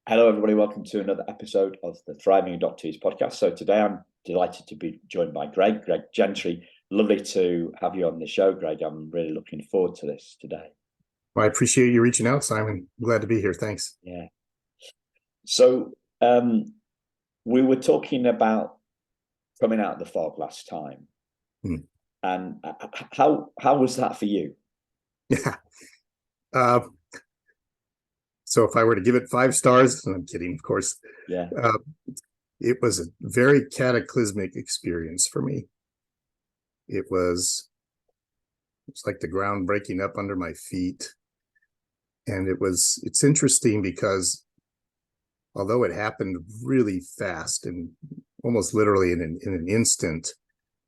Hello, everybody. Welcome to another episode of the Thriving Adoptees podcast. So today I'm delighted to be joined by Greg Gentry. Lovely to have you on the show, Greg. I'm really looking forward to this today. Well, I appreciate you reaching out, Simon. I'm glad to be here. Thanks. Yeah. So we were talking about coming out of the fog last time. And how was that for you? Yeah. So if I were to give it 5 stars, and I'm kidding, of course. Yeah. It was a very cataclysmic experience for me. It's like the ground breaking up under my feet. And it's interesting because although it happened really fast and almost literally in an instant,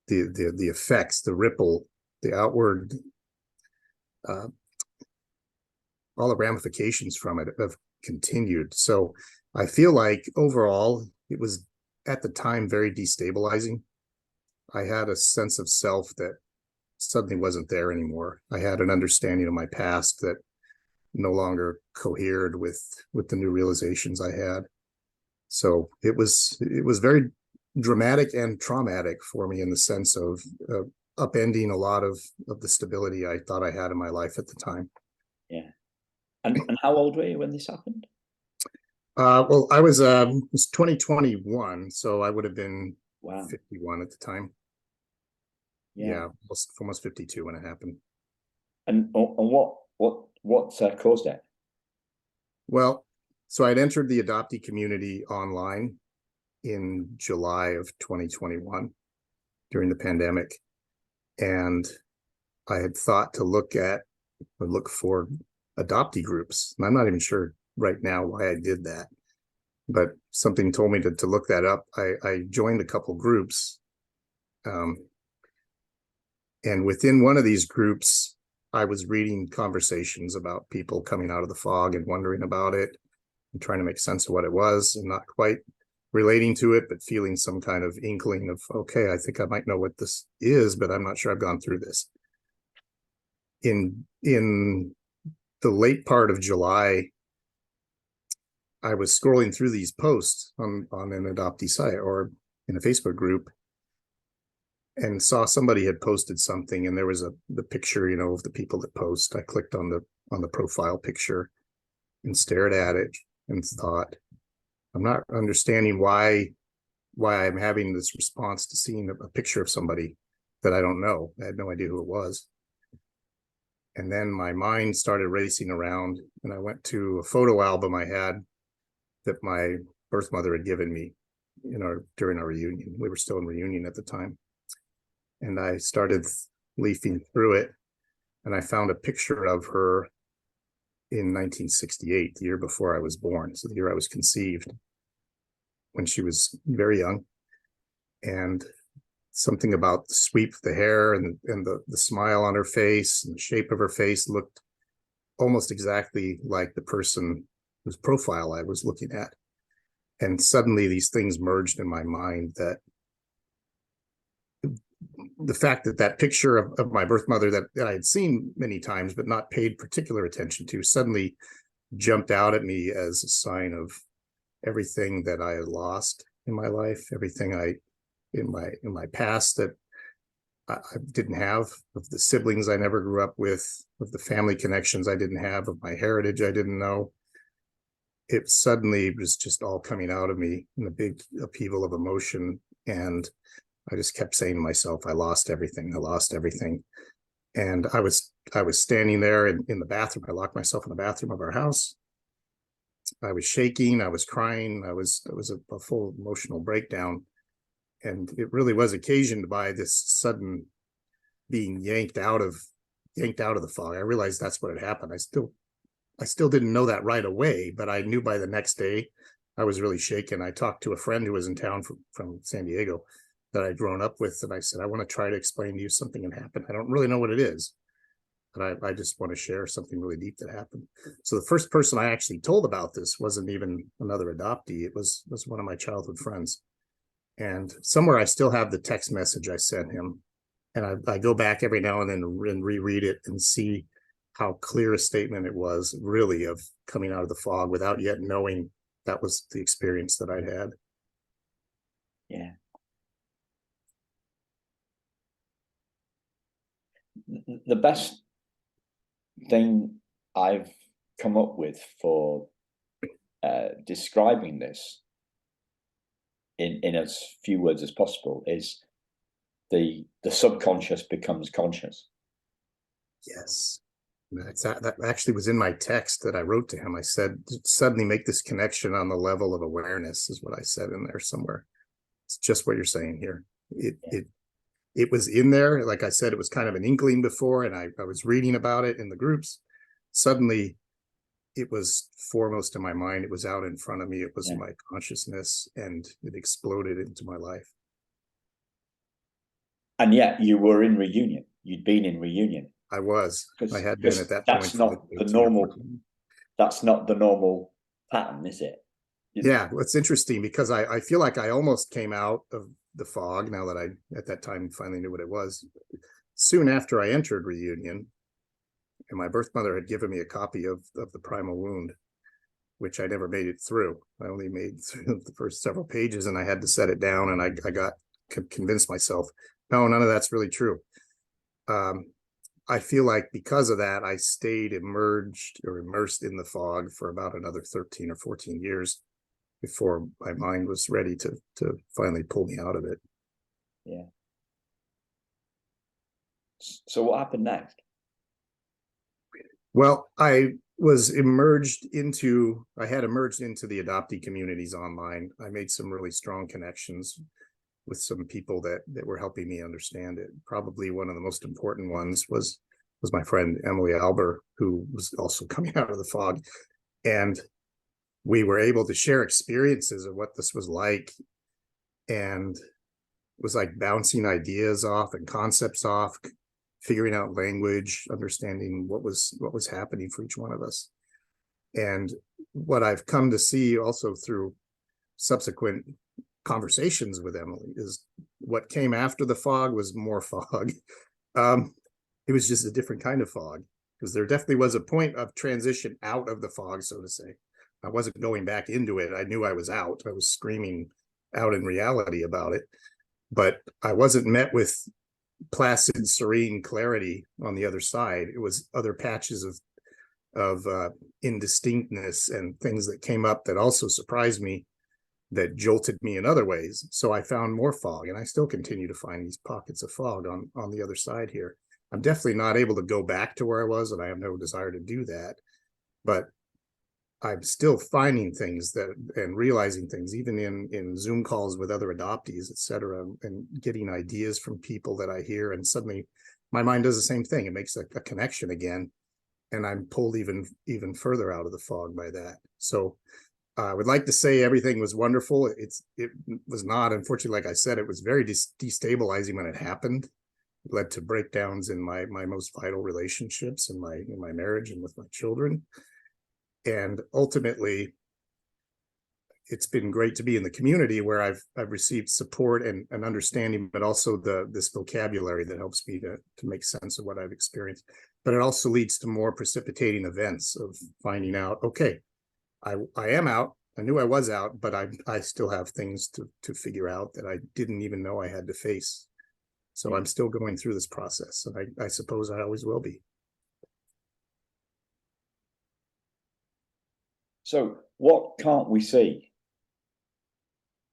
the effects, the ripple, the outward, all the ramifications from it have continued. So I feel like overall it was at the time very destabilizing. I had a sense of self that suddenly wasn't there anymore. I had an understanding of my past that no longer cohered with the new realizations I had. So it was very dramatic and traumatic for me in the sense of upending a lot of the stability I thought I had in my life at the time. Yeah. And how old were you when this happened? Well, I was 2021, so I would have been 51 at the time. Yeah, almost 52 when it happened. And what caused it? Well, so I'd entered the adoptee community online in July of 2021 during the pandemic, and I had thought to look for adoptee groups. And I'm not even sure right now why I did that, but something told me to look that up. I joined a couple groups, and within one of these groups, I was reading conversations about people coming out of the fog and wondering about it and trying to make sense of what it was and not quite relating to it, but feeling some kind of inkling of, okay, I think I might know what this is, but I'm not sure I've gone through this. In the late part of July, I was scrolling through these posts on an adoptee site or in a Facebook group and saw somebody had posted something, and there was the picture, of the people that post. I clicked on the profile picture and stared at it and thought, I'm not understanding why I'm having this response to seeing a picture of somebody that I don't know. I had no idea who it was. And then my mind started racing around, and I went to a photo album I had that my birth mother had given me during our reunion. We were still in reunion at the time. And I started leafing through it, and I found a picture of her in 1968, the year before I was born, so the year I was conceived, when she was very young. And something about the sweep of the hair and the smile on her face and the shape of her face looked almost exactly like the person whose profile I was looking at. And suddenly these things merged in my mind, that the fact that picture of my birth mother that I had seen many times but not paid particular attention to suddenly jumped out at me as a sign of everything that I had lost in my life, everything in my past that I didn't have, of the siblings I never grew up with, of the family connections I didn't have, of my heritage I didn't know. It suddenly was just all coming out of me in a big upheaval of emotion. And I just kept saying to myself, I lost everything. I lost everything. And I was standing there in the bathroom. I locked myself in the bathroom of our house. I was shaking. I was crying. It was a full emotional breakdown. And it really was occasioned by this sudden being yanked out of the fog. I realized that's what had happened. I still didn't know that right away, but I knew by the next day I was really shaken. I talked to a friend who was in town from San Diego that I'd grown up with, and I said, I want to try to explain to you something that happened. I don't really know what it is, but I just want to share something really deep that happened. So the first person I actually told about this wasn't even another adoptee. It was one of my childhood friends. And somewhere I still have the text message I sent him. And I go back every now and then and reread it and see how clear a statement it was, really, of coming out of the fog without yet knowing that was the experience that I'd had. Yeah. The best thing I've come up with for describing this in as few words as possible is the subconscious becomes conscious. Yes. That actually was in my text that I wrote to him. I said, suddenly make this connection on the level of awareness, is what I said in there somewhere. It's just what you're saying here. It was in there. Like I said, it was kind of an inkling before, and I was reading about it in the groups. Suddenly, it was foremost in my mind. It was out in front of me. It was my consciousness, and it exploded into my life. And yet you were in reunion. You'd been in reunion. I was. I had been at that point. That's not the normal. That's not the normal pattern, is it? Yeah, it's interesting because I feel like I almost came out of the fog now that I, at that time, finally knew what it was. Soon after I entered reunion, and my birth mother had given me a copy of the Primal Wound, which I never made it through. I only made through the first several pages, and I had to set it down, and I got convinced myself, no, none of that's really true. I feel like because of that, I stayed immersed in the fog for about another 13 or 14 years before my mind was ready to finally pull me out of it. Yeah. So what happened next? Well, I had emerged into the adoptee communities online. I made some really strong connections with some people that were helping me understand it. Probably one of the most important ones was my friend Emily Alber, who was also coming out of the fog. And we were able to share experiences of what this was like. And it was like bouncing ideas off and concepts off, figuring out language, understanding what was happening for each one of us. And what I've come to see also through subsequent conversations with Emily is what came after the fog was more fog. It was just a different kind of fog, because there definitely was a point of transition out of the fog, so to say. I wasn't going back into it. I knew I was out. I was screaming out in reality about it, but I wasn't met with placid, serene clarity on the other side. It was other patches of indistinctness and things that came up that also surprised me, that jolted me in other ways. So I found more fog, and I still continue to find these pockets of fog on the other side here. I'm definitely not able to go back to where I was, and I have no desire to do that. But I'm still finding things and realizing things, even in Zoom calls with other adoptees, et cetera, and getting ideas from people that I hear. And suddenly my mind does the same thing. It makes a connection again. And I'm pulled even further out of the fog by that. So I would like to say everything was wonderful. It was not. Unfortunately, like I said, it was very destabilizing when it happened. It led to breakdowns in my most vital relationships in my marriage and with my children. And ultimately, it's been great to be in the community where I've received support and understanding, but also this vocabulary that helps me to make sense of what I've experienced. But it also leads to more precipitating events of finding out, okay, I am out. I knew I was out, but I still have things to figure out that I didn't even know I had to face. So I'm still going through this process, and I suppose I always will be. So what can't we see?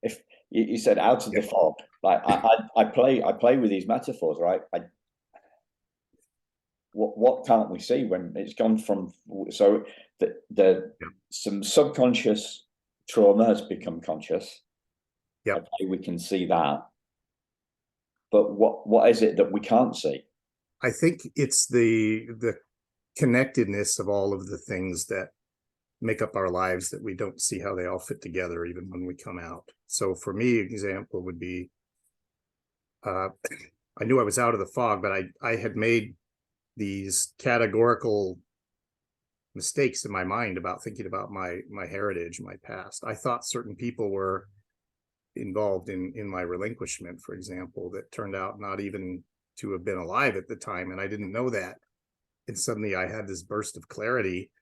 If you said out of the fog, like I play with these metaphors, right? What can't we see when it's gone from, so some subconscious trauma has become conscious. Yeah, okay, we can see that, but what is it that we can't see? I think it's the connectedness of all of the things that make up our lives that we don't see how they all fit together even when we come out. So for me, an example would be, I knew I was out of the fog, but I had made these categorical mistakes in my mind about thinking about my heritage, my past. I thought certain people were involved in my relinquishment, for example, that turned out not even to have been alive at the time, and I didn't know that. And suddenly I had this burst of clarity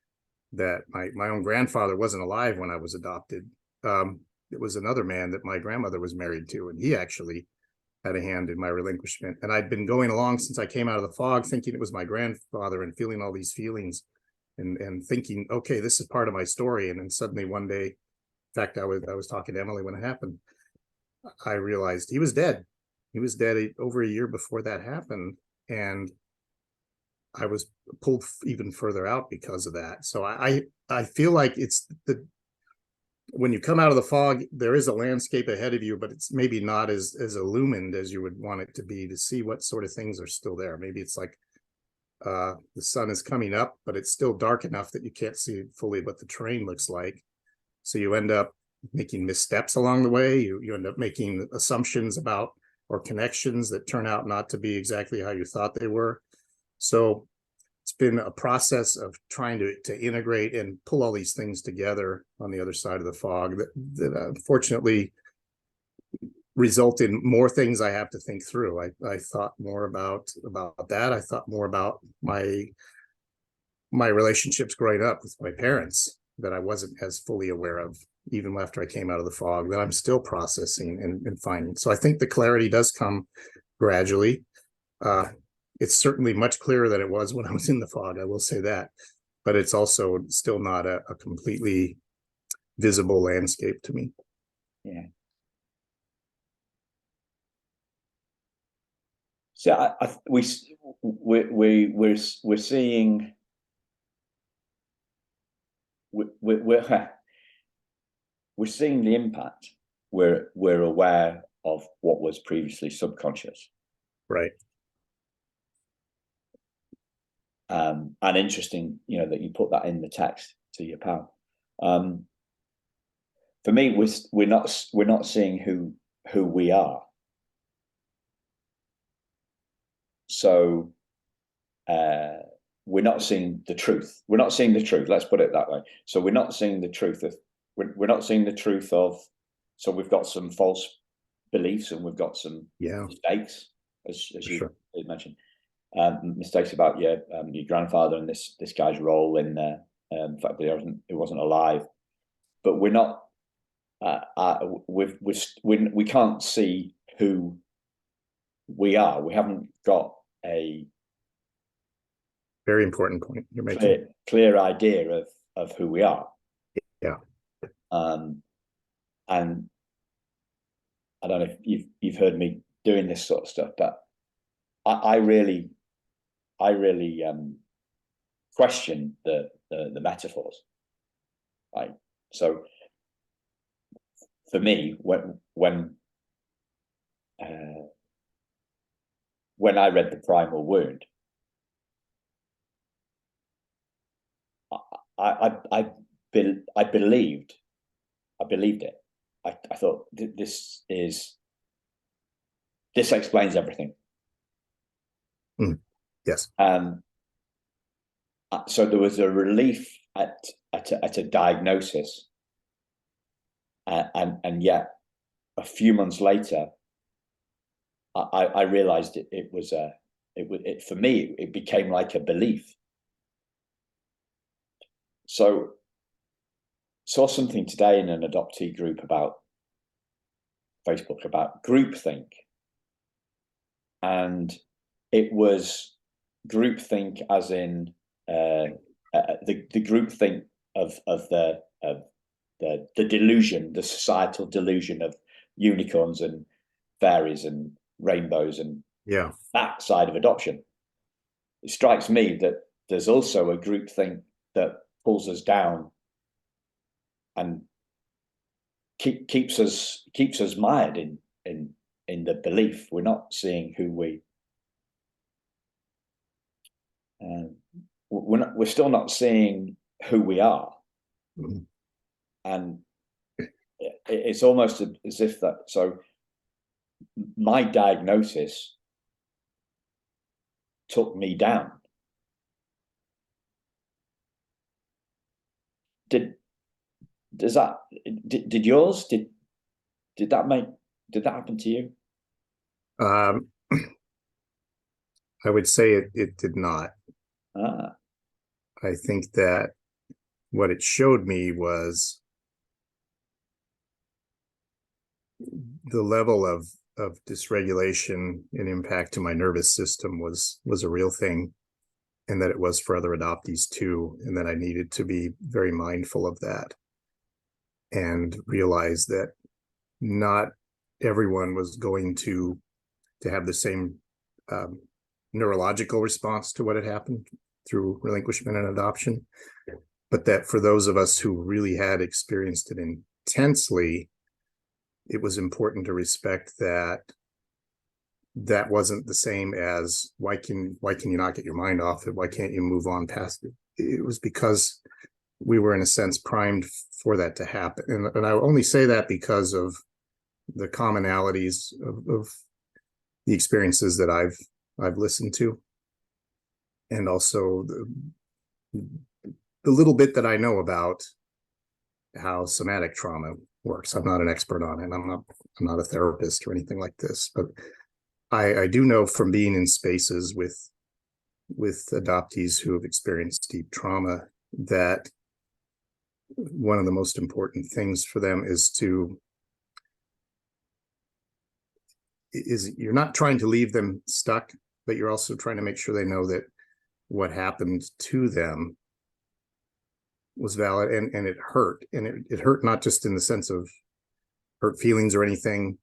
that my own grandfather wasn't alive when I was adopted. It was another man that my grandmother was married to, and he actually had a hand in my relinquishment. And I'd been going along since I came out of the fog, thinking it was my grandfather and feeling all these feelings and thinking, okay, this is part of my story. And then suddenly one day, in fact, I was talking to Emily when it happened, I realized he was dead. He was dead over a year before that happened. And I was pulled even further out because of that. So I feel like it's when you come out of the fog, there is a landscape ahead of you, but it's maybe not as illumined as you would want it to be, to see what sort of things are still there. Maybe it's like the sun is coming up, but it's still dark enough that you can't see fully what the terrain looks like. So you end up making missteps along the way. You end up making assumptions about or connections that turn out not to be exactly how you thought they were. So it's been a process of trying to integrate and pull all these things together on the other side of the fog that unfortunately result in more things I have to think through. I thought more about that. I thought more about my relationships growing up with my parents that I wasn't as fully aware of even after I came out of the fog, that I'm still processing and finding. So I think the clarity does come gradually. It's certainly much clearer than it was when I was in the fog, I will say that, but it's also still not a completely visible landscape to me. Yeah. So we're seeing we're seeing the impact. We're aware of what was previously subconscious, right? And interesting, that you put that in the text to your pal. For me, we're not seeing who we are. So we're not seeing the truth. We're not seeing the truth. Let's put it that way. So we're not seeing the truth of. We're not seeing the truth of. So we've got some false beliefs and we've got some mistakes, as you mentioned. Mistakes about your grandfather and this guy's role in the fact that he wasn't alive, but we're not. We can't see who we are. We haven't got a very important point you're making. Clear idea of who we are. Yeah. And I don't know if you've heard me doing this sort of stuff, but I really question the metaphors. Right. So for me, when I read The Primal Wound, I believed it. I thought this explains everything. Yes. So there was a relief at a diagnosis, and yet a few months later, I realized it was for me it became like a belief. So saw something today in an adoptee group about Facebook about groupthink, and it was groupthink as in the groupthink of the delusion, the societal delusion of unicorns and fairies and rainbows and that side of adoption. It strikes me that there's also a groupthink that pulls us down and keeps us mired in the belief. We're not seeing who we're still not seeing who we are. Mm-hmm. And it's almost as if that. So my diagnosis took me down. Did yours? Did that happen to you? I would say it did not. I think that what it showed me was the level of dysregulation and impact to my nervous system was a real thing, and that it was for other adoptees too, and that I needed to be very mindful of that and realize that not everyone was going to have the same neurological response to what had happened through relinquishment and adoption, but that for those of us who really had experienced it intensely, it was important to respect that that wasn't the same as why can you not get your mind off it? Why can't you move on past it? It was because we were in a sense primed for that to happen. And I only say that because of the commonalities of the experiences that I've listened to, and also the little bit that I know about how somatic trauma works. I'm not an expert on it. I'm not a therapist or anything like this, but I do know from being in spaces with adoptees who have experienced deep trauma that one of the most important things for them is you're not trying to leave them stuck, but you're also trying to make sure they know that what happened to them was valid and it hurt. And it hurt not just in the sense of hurt feelings or anything.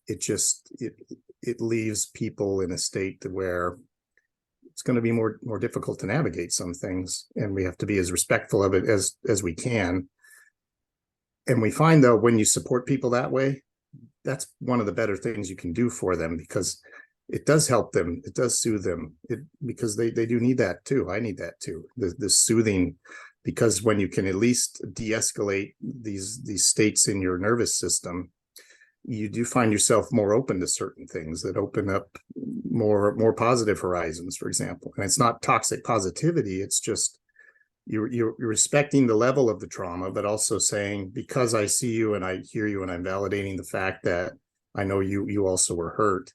It leaves people in a state where it's going to be more difficult to navigate some things, and we have to be as respectful of it as we can. And we find, though, when you support people that way, that's one of the better things you can do for them, because it does help them, it does soothe them, because they do need that too. I need that too, the soothing, because when you can at least de-escalate these states in your nervous system, you do find yourself more open to certain things that open up more positive horizons, for example. And it's not toxic positivity, it's just you're respecting the level of the trauma, but also saying, because I see you and I hear you and I'm validating the fact that I know you also were hurt.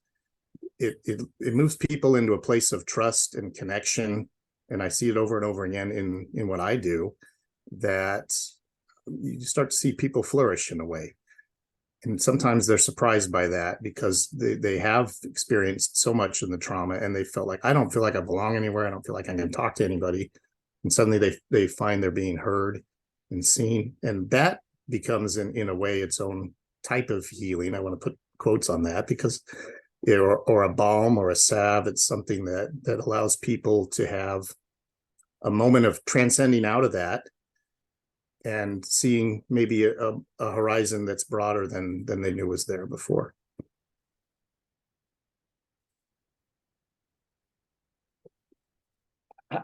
It moves people into a place of trust and connection. And I see it over and over again in what I do, that you start to see people flourish in a way. And sometimes they're surprised by that, because they have experienced so much in the trauma and they felt like, I don't feel like I belong anywhere. I don't feel like I can talk to anybody. And suddenly they find they're being heard and seen. And that becomes in a way its own type of healing. I want to put quotes on that, because or a balm or a salve, it's something that allows people to have a moment of transcending out of that and seeing maybe a horizon that's broader than they knew was there before.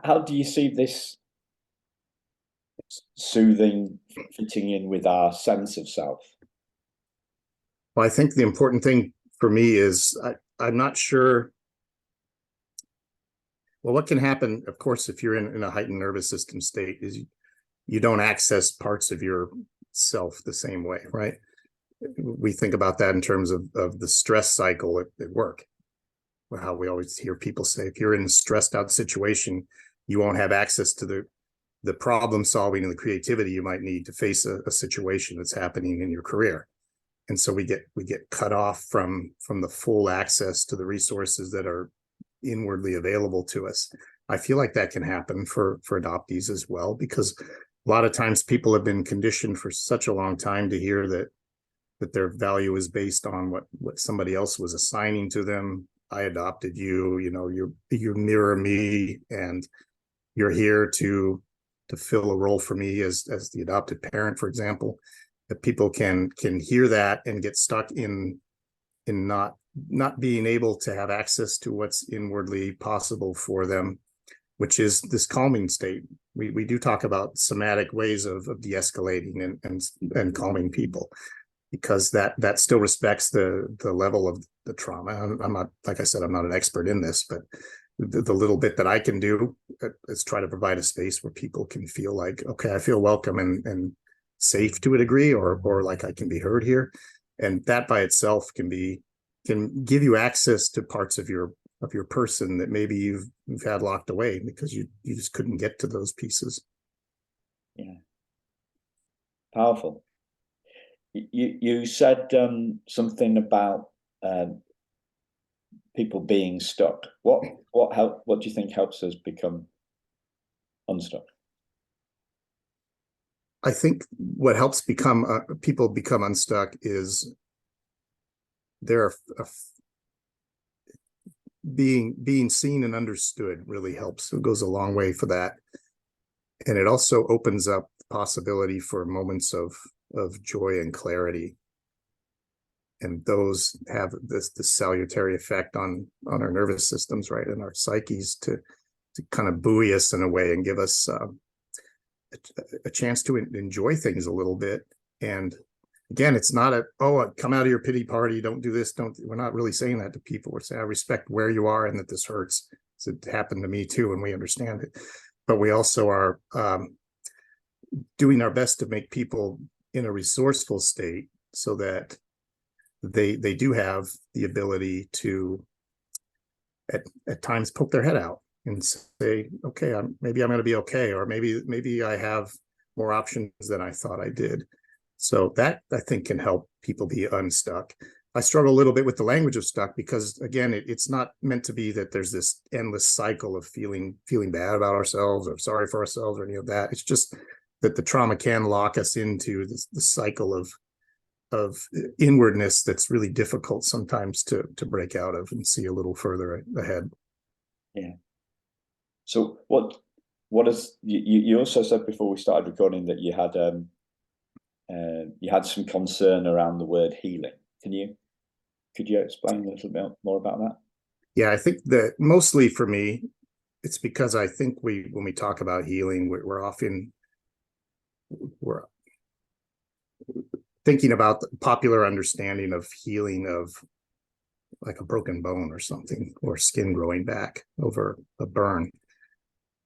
How do you see this soothing fitting in with our sense of self? Well, I think the important thing for me is I'm not sure. Well, what can happen, of course, if you're in a heightened nervous system state, is you don't access parts of your self the same way, right? We think about that in terms of the stress cycle at work. How we always hear people say, if you're in a stressed out situation, you won't have access to the problem solving and the creativity you might need to face a situation that's happening in your career. And so we get cut off from the full access to the resources that are inwardly available to us. I feel like that can happen for adoptees as well, because a lot of times people have been conditioned for such a long time to hear that their value is based on what somebody else was assigning to them. I adopted you, you mirror me, and you're here to fill a role for me as the adopted parent, for example. That people can hear that and get stuck in not being able to have access to what's inwardly possible for them, which is this calming state. We do talk about somatic ways of de-escalating and calming people, because that still respects the level of the trauma. I'm not, like I said, I'm not an expert in this, but the little bit that I can do is try to provide a space where people can feel like, okay, I feel welcome and safe to a degree, or like I can be heard here. And that by itself can give you access to parts of your person that maybe you've had locked away because you just couldn't get to those pieces. Yeah. Powerful. You said something about people being stuck. What do you think helps us become unstuck? I think what helps people become unstuck is they're being seen and understood really helps. It goes a long way for that. And it also opens up the possibility for moments of joy and clarity. And those have this salutary effect on our nervous systems, right, and our psyches to kind of buoy us in a way and give us a chance to enjoy things a little bit. And again, it's not come out of your pity party, don't do this, we're not really saying that to people. We're saying I respect where you are and that this hurts. It happened to me too, and we understand it. But we also are doing our best to make people in a resourceful state so that they do have the ability to at times poke their head out and say, okay, maybe I'm going to be okay, or maybe I have more options than I thought I did. So that, I think, can help people be unstuck. I struggle a little bit with the language of stuck because, again, it's not meant to be that there's this endless cycle of feeling bad about ourselves or sorry for ourselves or any of that. It's just that the trauma can lock us into the cycle of inwardness that's really difficult sometimes to break out of and see a little further ahead. Yeah. So what is you also said before we started recording that you had some concern around the word healing. Could you explain a little bit more about that? Yeah, I think that mostly for me, it's because I think when we talk about healing, we're thinking about the popular understanding of healing of like a broken bone or something, or skin growing back over a burn.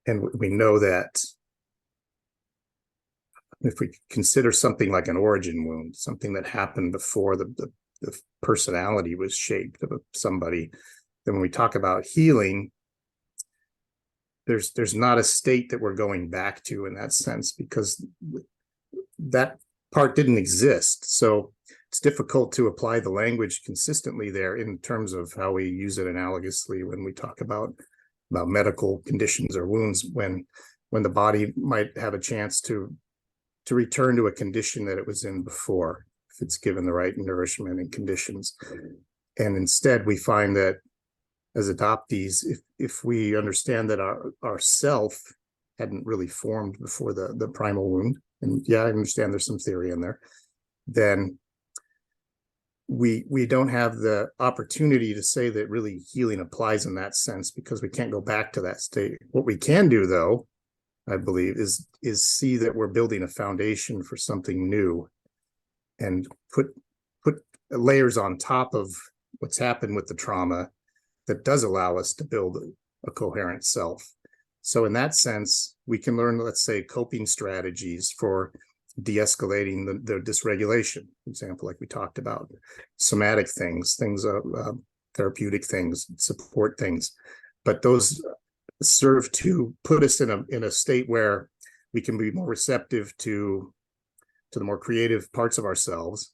And we know that if we consider something like an origin wound, something that happened before the personality was shaped of somebody, then when we talk about healing, there's not a state that we're going back to in that sense, because that part didn't exist. So it's difficult to apply the language consistently there in terms of how we use it analogously when we talk about medical conditions or wounds, when the body might have a chance to return to a condition that it was in before, if it's given the right nourishment and conditions. And instead, we find that as adoptees, if we understand that our self hadn't really formed before the primal wound, and yeah, I understand there's some theory in there, then we don't have the opportunity to say that really healing applies in that sense, because we can't go back to that state. What we can do, though, I believe, is see that we're building a foundation for something new, and put layers on top of what's happened with the trauma that does allow us to build a coherent self. So in that sense, we can learn, let's say, coping strategies for de-escalating the dysregulation, for example, like we talked about, somatic things, therapeutic things, support things. But those serve to put us in a state where we can be more receptive to the more creative parts of ourselves,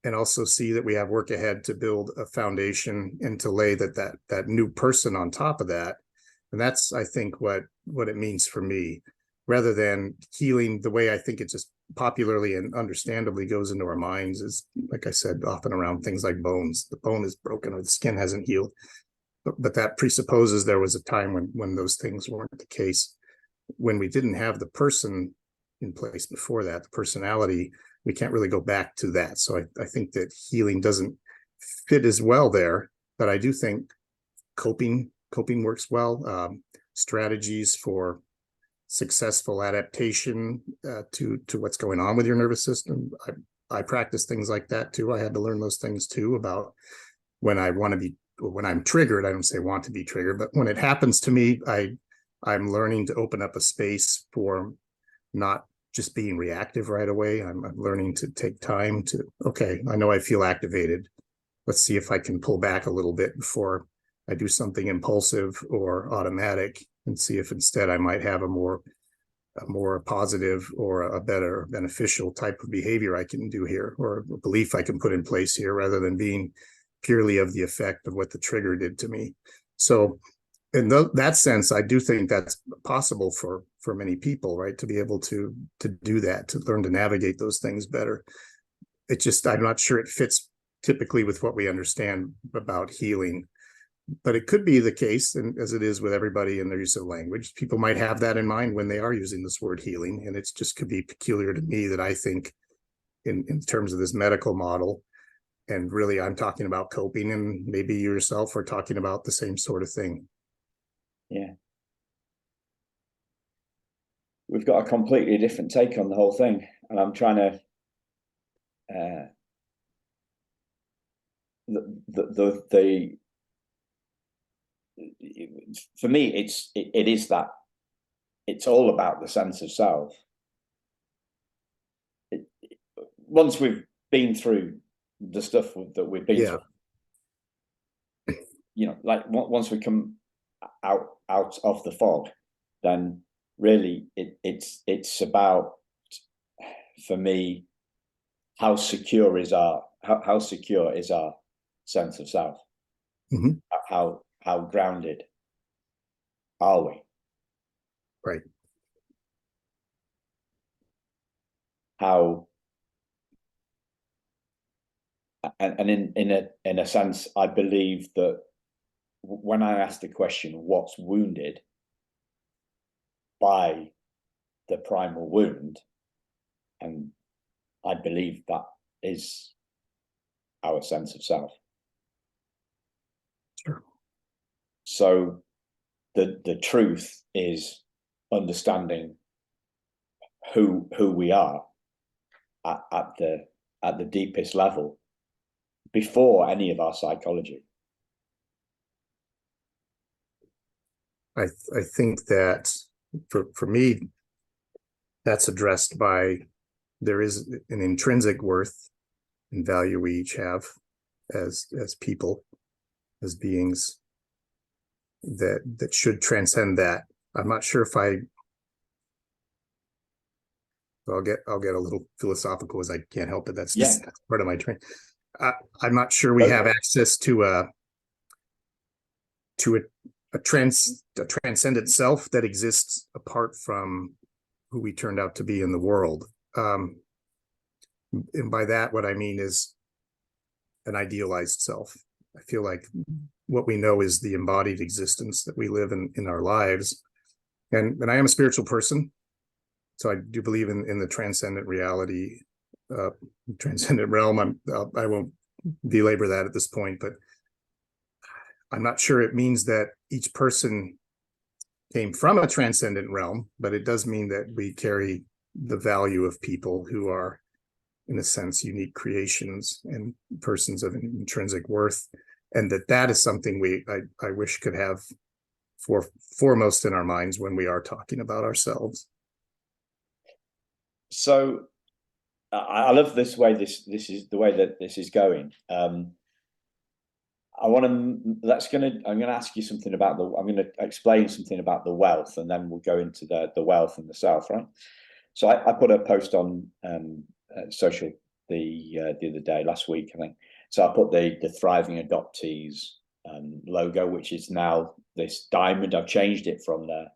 and also see that we have work ahead to build a foundation and to lay that new person on top of that. And that's, I think, what it means for me, rather than healing the way I think it just popularly and understandably goes into our minds, is, like I said, often around things like bones. The bone is broken or the skin hasn't healed. But that presupposes there was a time when those things weren't the case. When we didn't have the person in place before that, the personality, we can't really go back to that. So I think that healing doesn't fit as well there, but I do think coping works well. Strategies for successful adaptation to what's going on with your nervous system. I practice things like that too. I had to learn those things too, about when I'm triggered. I don't say want to be triggered, but when it happens to me, I'm learning to open up a space for not just being reactive right away. I'm learning to take time to, okay, I know I feel activated. Let's see if I can pull back a little bit before I do something impulsive or automatic, and see if instead I might have a more a more positive or a better beneficial type of behavior I can do here, or a belief I can put in place here, rather than being purely of the effect of what the trigger did to me. So in that sense, I do think that's possible for many people, right? To be able to do that, to learn to navigate those things better. It just, I'm not sure it fits typically with what we understand about healing. But it could be the case, and as it is with everybody in their use of language, people might have that in mind when they are using this word healing. And it's just could be peculiar to me that I think in terms of this medical model, and really I'm talking about coping, and maybe you yourself are talking about the same sort of thing. Yeah. We've got a completely different take on the whole thing. And I'm trying to, for me, it is that it's all about the sense of self. Once we've been through the stuff that we've been through, you know, like once we come out of the fog, then really it's about, for me, how secure is our sense of self. Mm-hmm. How grounded are we? Right. How, and in a sense, I believe that when I ask the question, what's wounded by the primal wound, and I believe that is our sense of self. Sure. So the truth is understanding who we are at the deepest level, before any of our psychology. I think that for me, that's addressed by, there is an intrinsic worth and value we each have as people, as beings, that should transcend that. I'm not sure if I'll get a little philosophical, as I can't help it. That's just that's part of my training. I'm not sure we have access to a transcendent self that exists apart from who we turned out to be in the world. And by that, what I mean is an idealized self. I feel like what we know is the embodied existence that we live in our lives. And I am a spiritual person, so I do believe in the transcendent reality, transcendent realm. I won't belabor that at this point, but I'm not sure it means that each person came from a transcendent realm, but it does mean that we carry the value of people who are, in a sense, unique creations and persons of intrinsic worth, and that is something I wish could have foremost in our minds when we are talking about ourselves. So I love this way. This is the way that this is going. I'm going to ask you something about I'm going to explain something about the wealth, and then we'll go into the wealth and the self, right? So I put a post on social the other day, last week, I think. So I put the Thriving Adoptees logo, which is now this diamond. I've changed it from the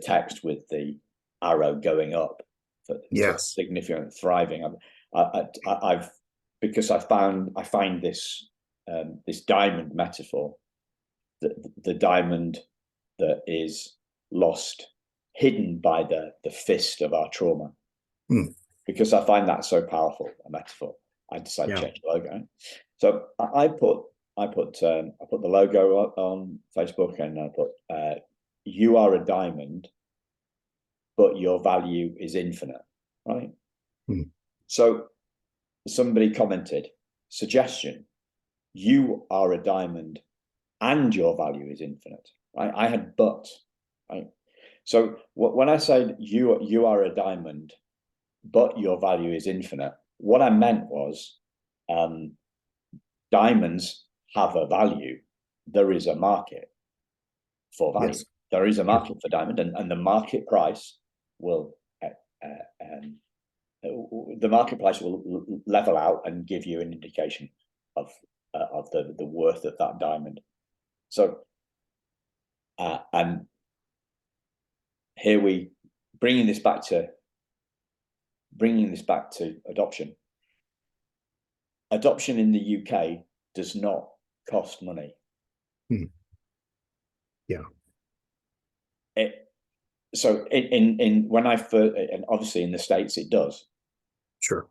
text with the arrow going up for significant thriving. I've because I find this this diamond metaphor, the diamond that is lost, hidden by the fist of our trauma. Because I find that so powerful a metaphor, I decided to change the logo. So I put the logo on Facebook, and I put you are a diamond, but your value is infinite, right? So somebody commented, suggestion, you are a diamond and your value is infinite, right? I had but, right? So when I said you are a diamond, but your value is infinite, what I meant was diamonds have a value. There is a market for value. Yes. there is a market for diamond, and the market price will level out and give you an indication of the worth of that diamond. So, and here we bringing this back to adoption. Adoption in the UK does not cost money. Yeah. So in when I first, and obviously in the States it does. Sure.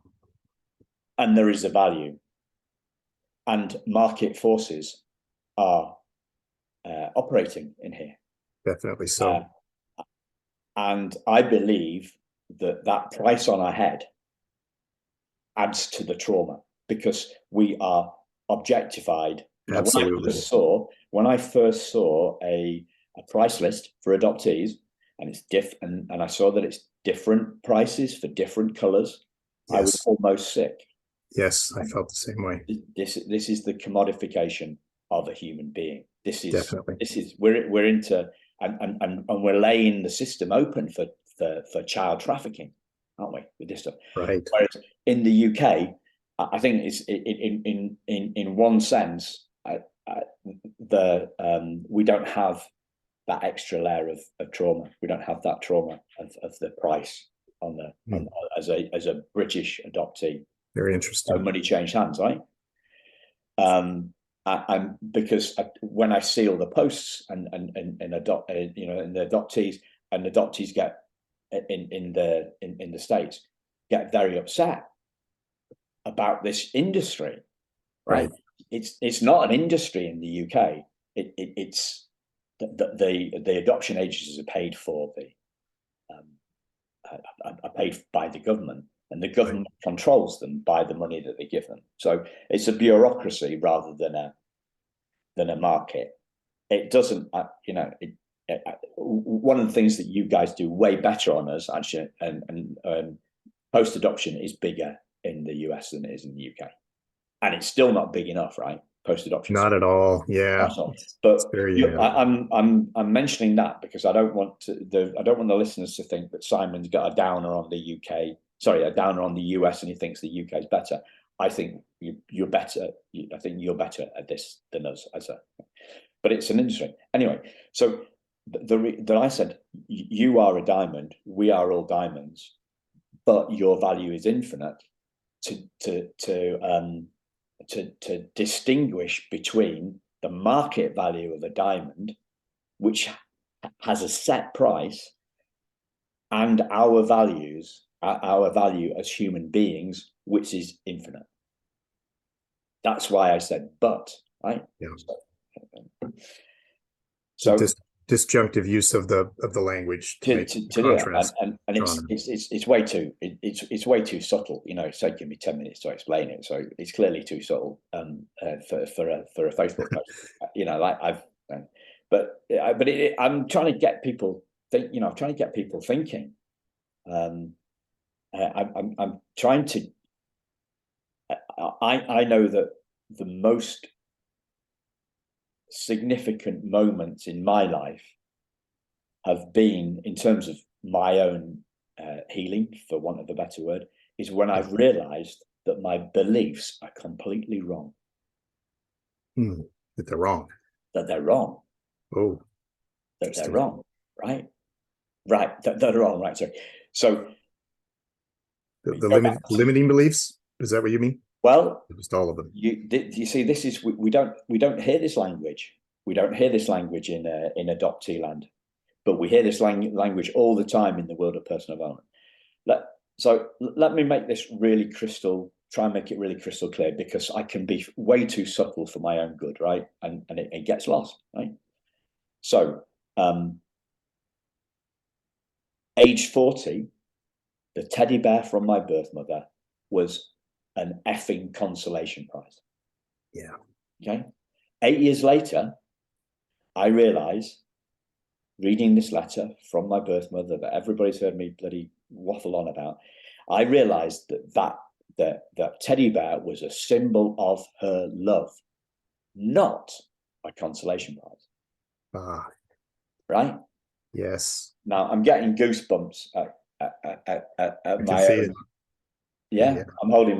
And there is a value, and market forces are operating in here. Definitely so. And I believe that price on our head adds to the trauma, because we are objectified. Absolutely. When I first saw a price list for adoptees, and it's and I saw that it's different prices for different colors, yes. I was almost sick. Yes, I felt the same way. This is the commodification of a human being. Definitely. We're into, and we're laying the system open for child trafficking, aren't we, with this stuff? Right. Whereas in the UK, I think it's in one sense, we don't have that extra layer of trauma. We don't have that trauma of the price on as a British adoptee. Very interesting. So money changed hands, right? And because when I see all the posts and the adoptees get in the States get very upset about this industry, right? It's not an industry in the UK. It's the adoption agencies are paid for are paid by the government, and the government controls them by the money that they give them. So it's a bureaucracy rather than a market. It doesn't, one of the things that you guys do way better on us, actually, and post-adoption is bigger in the US than it is in the UK. And it's still not big enough, right? Post-adoption. Not at all. Yeah. But I'm mentioning that because I don't want the listeners to think that Simon's got a downer on the UK. Sorry, a downer on the US, and he thinks the UK is better. I think you're better. I think you're better at this than us but it's an industry anyway. So that I said, you are a diamond. We are all diamonds, but your value is infinite. To distinguish between the market value of a diamond, which has a set price, and our value as human beings, which is infinite. That's why I said but, right? Yeah. So disjunctive use of the language to do that, and it's way too subtle. It's taking me 10 minutes to explain it, so it's clearly too subtle for a Facebook post. I'm trying to get people I'm trying to get people thinking. I'm trying to. I know that the most significant moments in my life have been, in terms of my own healing, for want of a better word, is when I've realized that my beliefs are completely wrong. That they're wrong. That they're wrong. Oh. That they're wrong. Right. That they're wrong. Right. Sorry. So the limiting beliefs, is that what you mean? Well, just all of them. You see, this is we don't hear this language. We don't hear this language in adoptee land, but we hear this language all the time in the world of personal development. So let me make this try and make it really crystal clear, because I can be way too subtle for my own good, right? And it gets lost, right? So, age 40, the teddy bear from my birth mother was an effing consolation prize. Yeah. Okay. 8 years later, I realize, reading this letter from my birth mother that everybody's heard me bloody waffle on about, I realized that teddy bear was a symbol of her love, not a consolation prize. Right? Yes. Now I'm getting goosebumps at I can my see own. it. Yeah, Yeah. I'm holding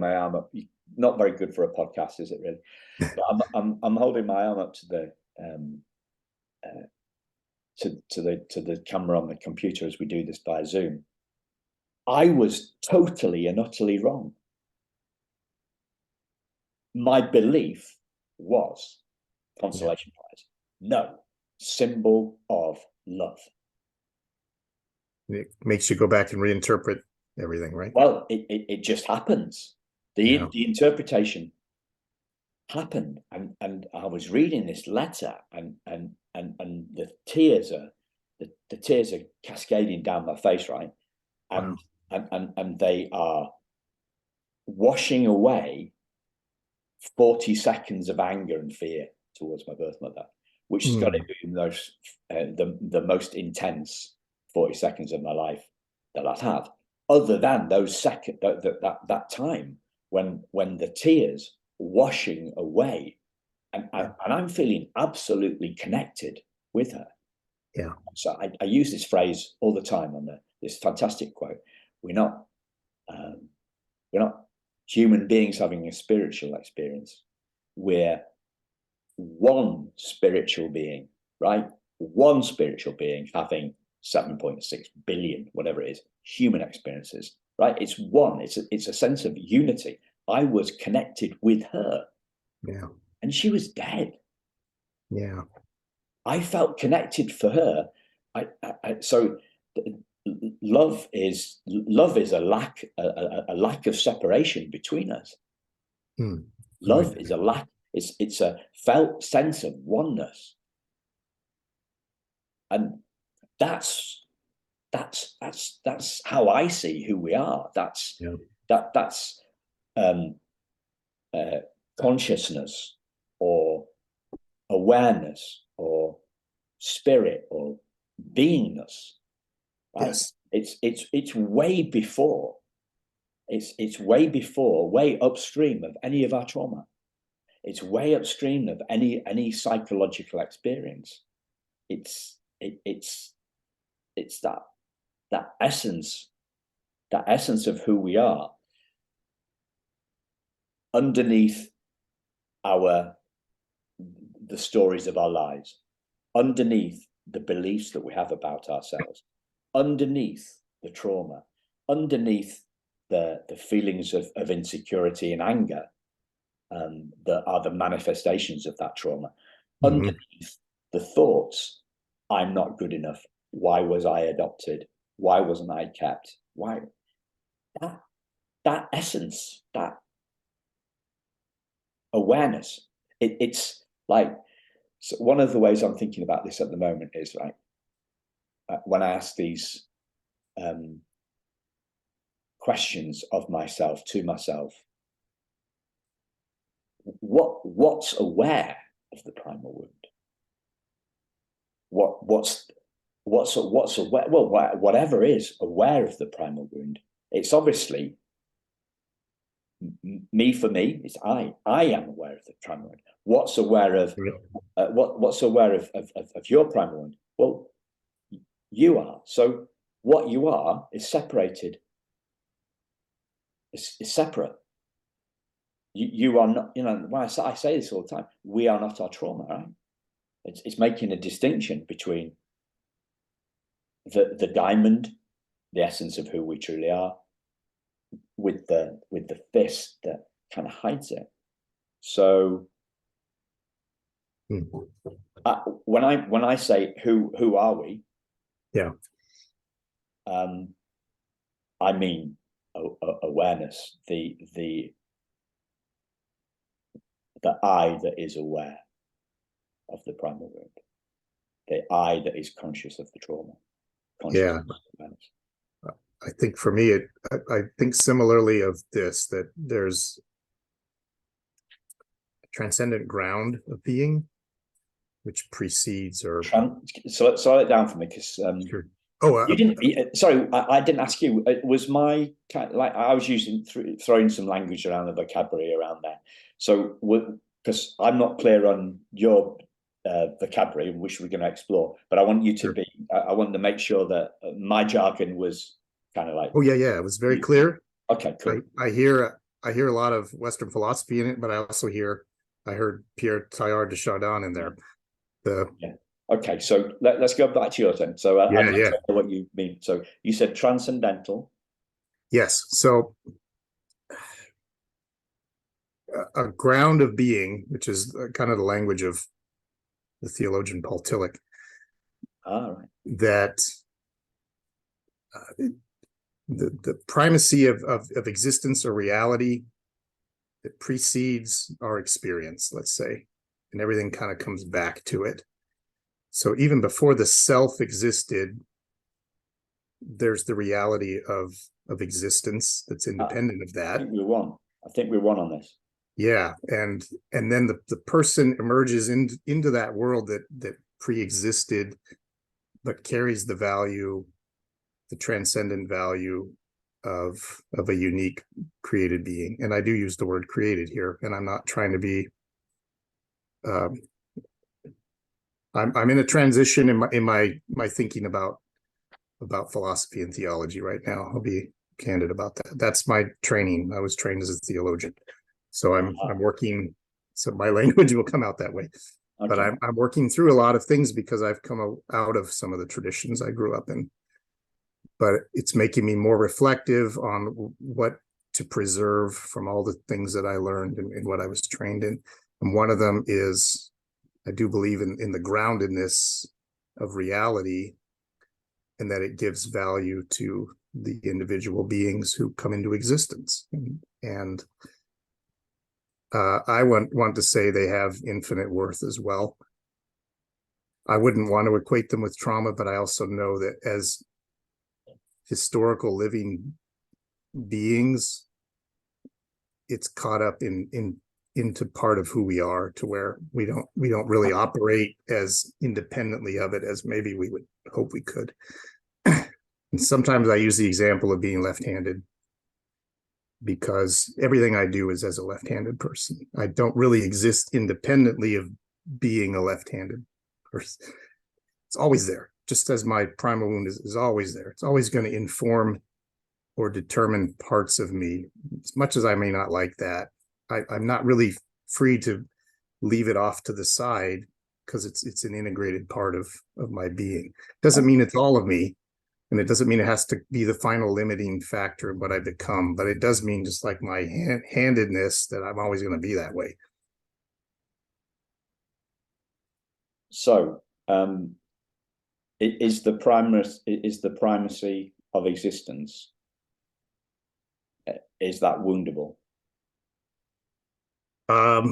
my arm up. Not very good for a podcast, is it really? But I'm holding my arm up to the to the camera on the computer as we do this via Zoom. I was totally and utterly wrong. My belief was consolation prize. No, symbol of love. It makes you go back and reinterpret everything, right? Well, it just happens. The interpretation happened, and I was reading this letter, and the tears are cascading down my face, right? And and they are washing away 40 seconds of anger and fear towards my birth mother, which has got to be the most intense 40 seconds of my life that I've had, other than those second that time when the tears washing away, and I'm feeling absolutely connected with her. Yeah. So I use this phrase all the time on this fantastic quote: we're not human beings having a spiritual experience. We're one spiritual being, right? One spiritual being having 7.6 billion, whatever it is, human experiences, right? It's one. It's a sense of unity. I was connected with her. Yeah. And she was dead. Yeah. I felt connected for her. So love is a lack of separation between us. Love is a lack. It's a felt sense of oneness, and that's how I see who we are. That's consciousness, or awareness, or spirit, or beingness. Right? Yes. It's way before. It's way before, way upstream of any of our trauma. It's way upstream of any psychological experience. It's that essence of who we are underneath the stories of our lives, underneath the beliefs that we have about ourselves, underneath the trauma, underneath the feelings of insecurity and anger that are the manifestations of that trauma, underneath the thoughts, I'm not good enough. Why was I adopted? Why wasn't I kept? Why? That essence, that awareness, it's like, so one of the ways I'm thinking about this at the moment is, right, when I ask these questions of myself, to myself, what's aware of the primal wound? What's aware? Well, whatever is aware of the primal wound, it's obviously me. For me, it's I am aware of the primal wound. What's aware of what's aware of your primal wound? Well, you are. So what you are is separated. Is separate. You are not. When I say this all the time, we are not our trauma. Right? It's making a distinction between the diamond, the essence of who we truly are, with the fist that kind of hides it. So when I say who are we? Yeah. I mean awareness, the I that is aware of the primal wound, the I that is conscious of the trauma. Yeah. I think for me, I think similarly of this, that there's a transcendent ground of being, which precedes or. So slow it down for me, because Sure. Oh, you didn't. Sorry, I didn't ask you. Was my I was throwing some language around, the vocabulary around there. So, because I'm not clear on your vocabulary, which we're going to explore. But I want you to Sure. I want to make sure that my jargon was kind of like. Oh yeah, it was very clear. Okay, cool. I hear a lot of Western philosophy in it, but I also I heard Pierre Teilhard de Chardin in there. Yeah. Okay, so let's go back to yours then. So I'd like to know what you mean. So you said transcendental. Yes. So a ground of being, which is kind of the language of the theologian Paul Tillich, Right. that the primacy of existence or reality that precedes our experience, let's say, and everything kind of comes back to it. So even before the self existed, there's the reality of existence that's independent of that. I think we won on this. Yeah, and then the person emerges into that world that pre-existed, but carries the value, the transcendent value of a unique created being. And I do use the word created here, and I'm not trying to be. I'm in a transition in my thinking about philosophy and theology right now. I'll be candid about that. That's my training. I was trained as a theologian. So I'm working, so my language will come out that way. Okay. But I'm working through a lot of things because I've come out of some of the traditions I grew up in. But it's making me more reflective on what to preserve from all the things that I learned and what I was trained in. And one of them is, I do believe in the groundedness of reality, and that it gives value to the individual beings who come into existence. And I want to say they have infinite worth as well. I wouldn't want to equate them with trauma, but I also know that as historical living beings, it's caught up into part of who we are, to where we don't really operate as independently of it as maybe we would hope we could. And sometimes I use the example of being left-handed, because everything I do is as a left-handed person. I don't really exist independently of being a left-handed person. It's always there, just as my primal wound is always there. It's always going to inform or determine parts of me, as much as I may not like that. I'm not really free to leave it off to the side, because it's an integrated part of my being. Doesn't mean it's all of me, and it doesn't mean it has to be the final limiting factor of what I become, but it does mean, just like my handedness, that I'm always going to be that way. So is the primacy of existence, is that woundable? I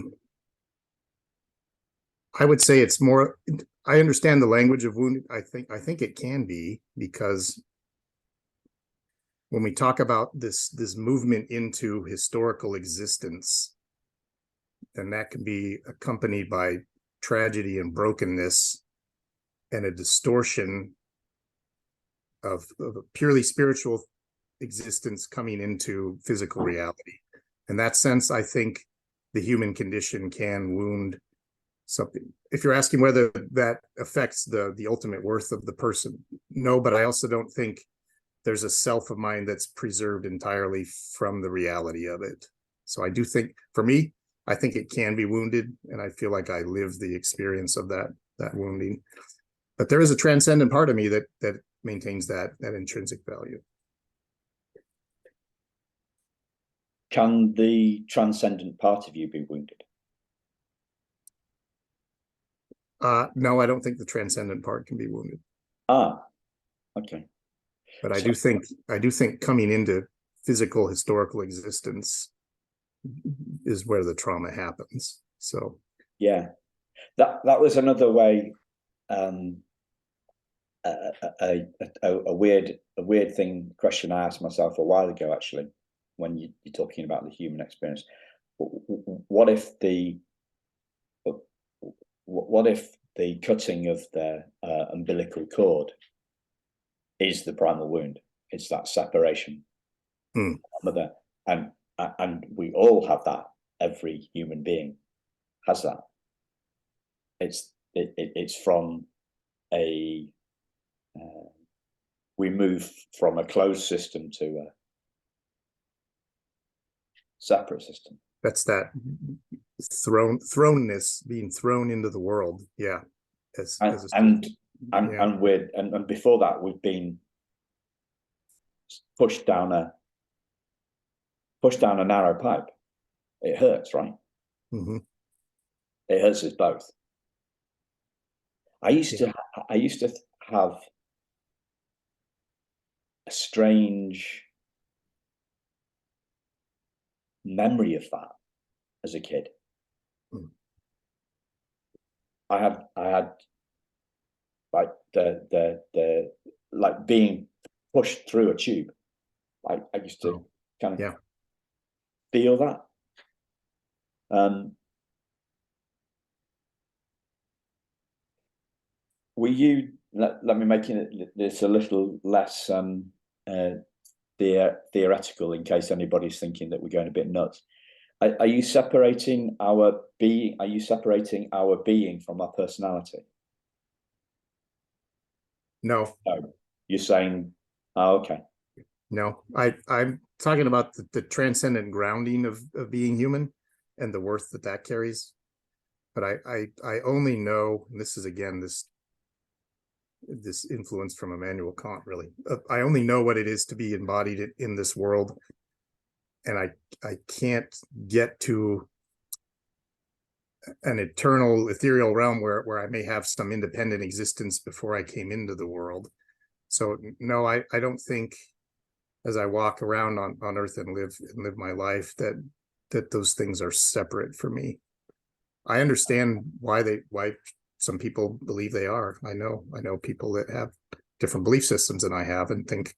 would say it's more. I understand the language of wounded. I think it can be, because when we talk about this movement into historical existence, then that can be accompanied by tragedy and brokenness and a distortion of a purely spiritual existence coming into physical reality. In that sense, I think the human condition can wound something. If you're asking whether that affects the ultimate worth of the person, no, but I also don't think there's a self of mine that's preserved entirely from the reality of it. So I do think, for me, I think it can be wounded, and I feel like I live the experience of that wounding. But there is a transcendent part of me that maintains that intrinsic value. Can the transcendent part of you be wounded? No, I don't think the transcendent part can be wounded. Okay. But I do think coming into physical historical existence is where the trauma happens. So yeah, that was another way. A weird question I asked myself a while ago, actually, when you're talking about the human experience. What if the cutting of the umbilical cord is the primal wound? It's that separation. And we all have that. Every human being has that. It's it's from a we move from a closed system to a separate system. That's that thrownness, being thrown into the world. Yeah. And before that, we've been pushed down a narrow pipe. It hurts, right? Mm-hmm. It hurts us both. I used to have a strange memory of that as a kid. Mm. I had like the like being pushed through a tube. I used to kind of feel that. Were you? Let me make this a little less theoretical, in case anybody's thinking that we're going a bit nuts. Are you separating our being? Are you separating our being from our personality? No. You're saying, oh, okay. No, I'm talking about the transcendent grounding of being human and the worth that carries. But I only know, and this is again this influence from Immanuel Kant, really. I only know what it is to be embodied in this world, and I can't get to an eternal ethereal realm where I may have some independent existence before I came into the world. So no, I don't think, as I walk around on earth and live my life, that those things are separate for me. I understand why some people believe they are. I know people that have different belief systems than I have and think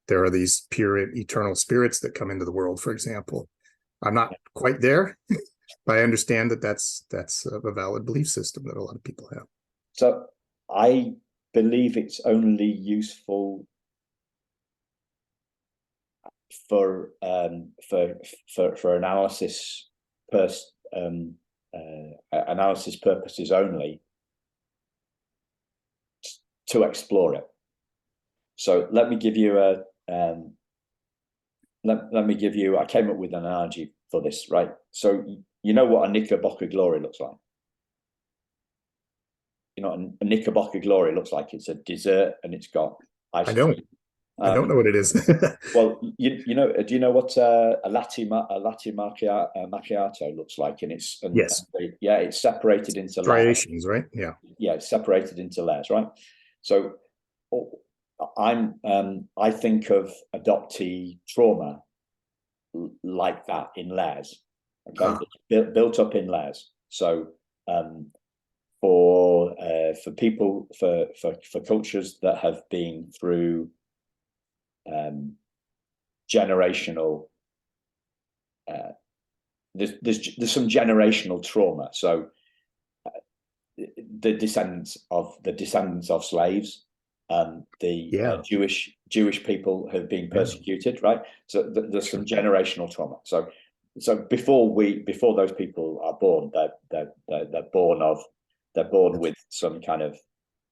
there are these pure eternal spirits that come into the world, for example. I'm not quite there, but I understand that's a valid belief system that a lot of people have. So I believe it's only useful for analysis analysis purposes only, to explore it. So let me give you I came up with an analogy for this, right? So you know what a Knickerbocker glory looks like? You know what a Knickerbocker glory looks like? It's a dessert and it's got ice cream. I don't know what it is. Well, you know, do you know what a latte macchiato looks like? And it's yes, it's separated into striations, layers. right? Yeah, it's separated into layers, right? So I think of adoptee trauma like that, in layers. Okay, built up in layers. So for people, for cultures that have been through generational, there's some generational trauma. So the descendants of slaves, the Jewish people have been persecuted, right? So there's some generational trauma. So before those people are born, they're born with some kind of,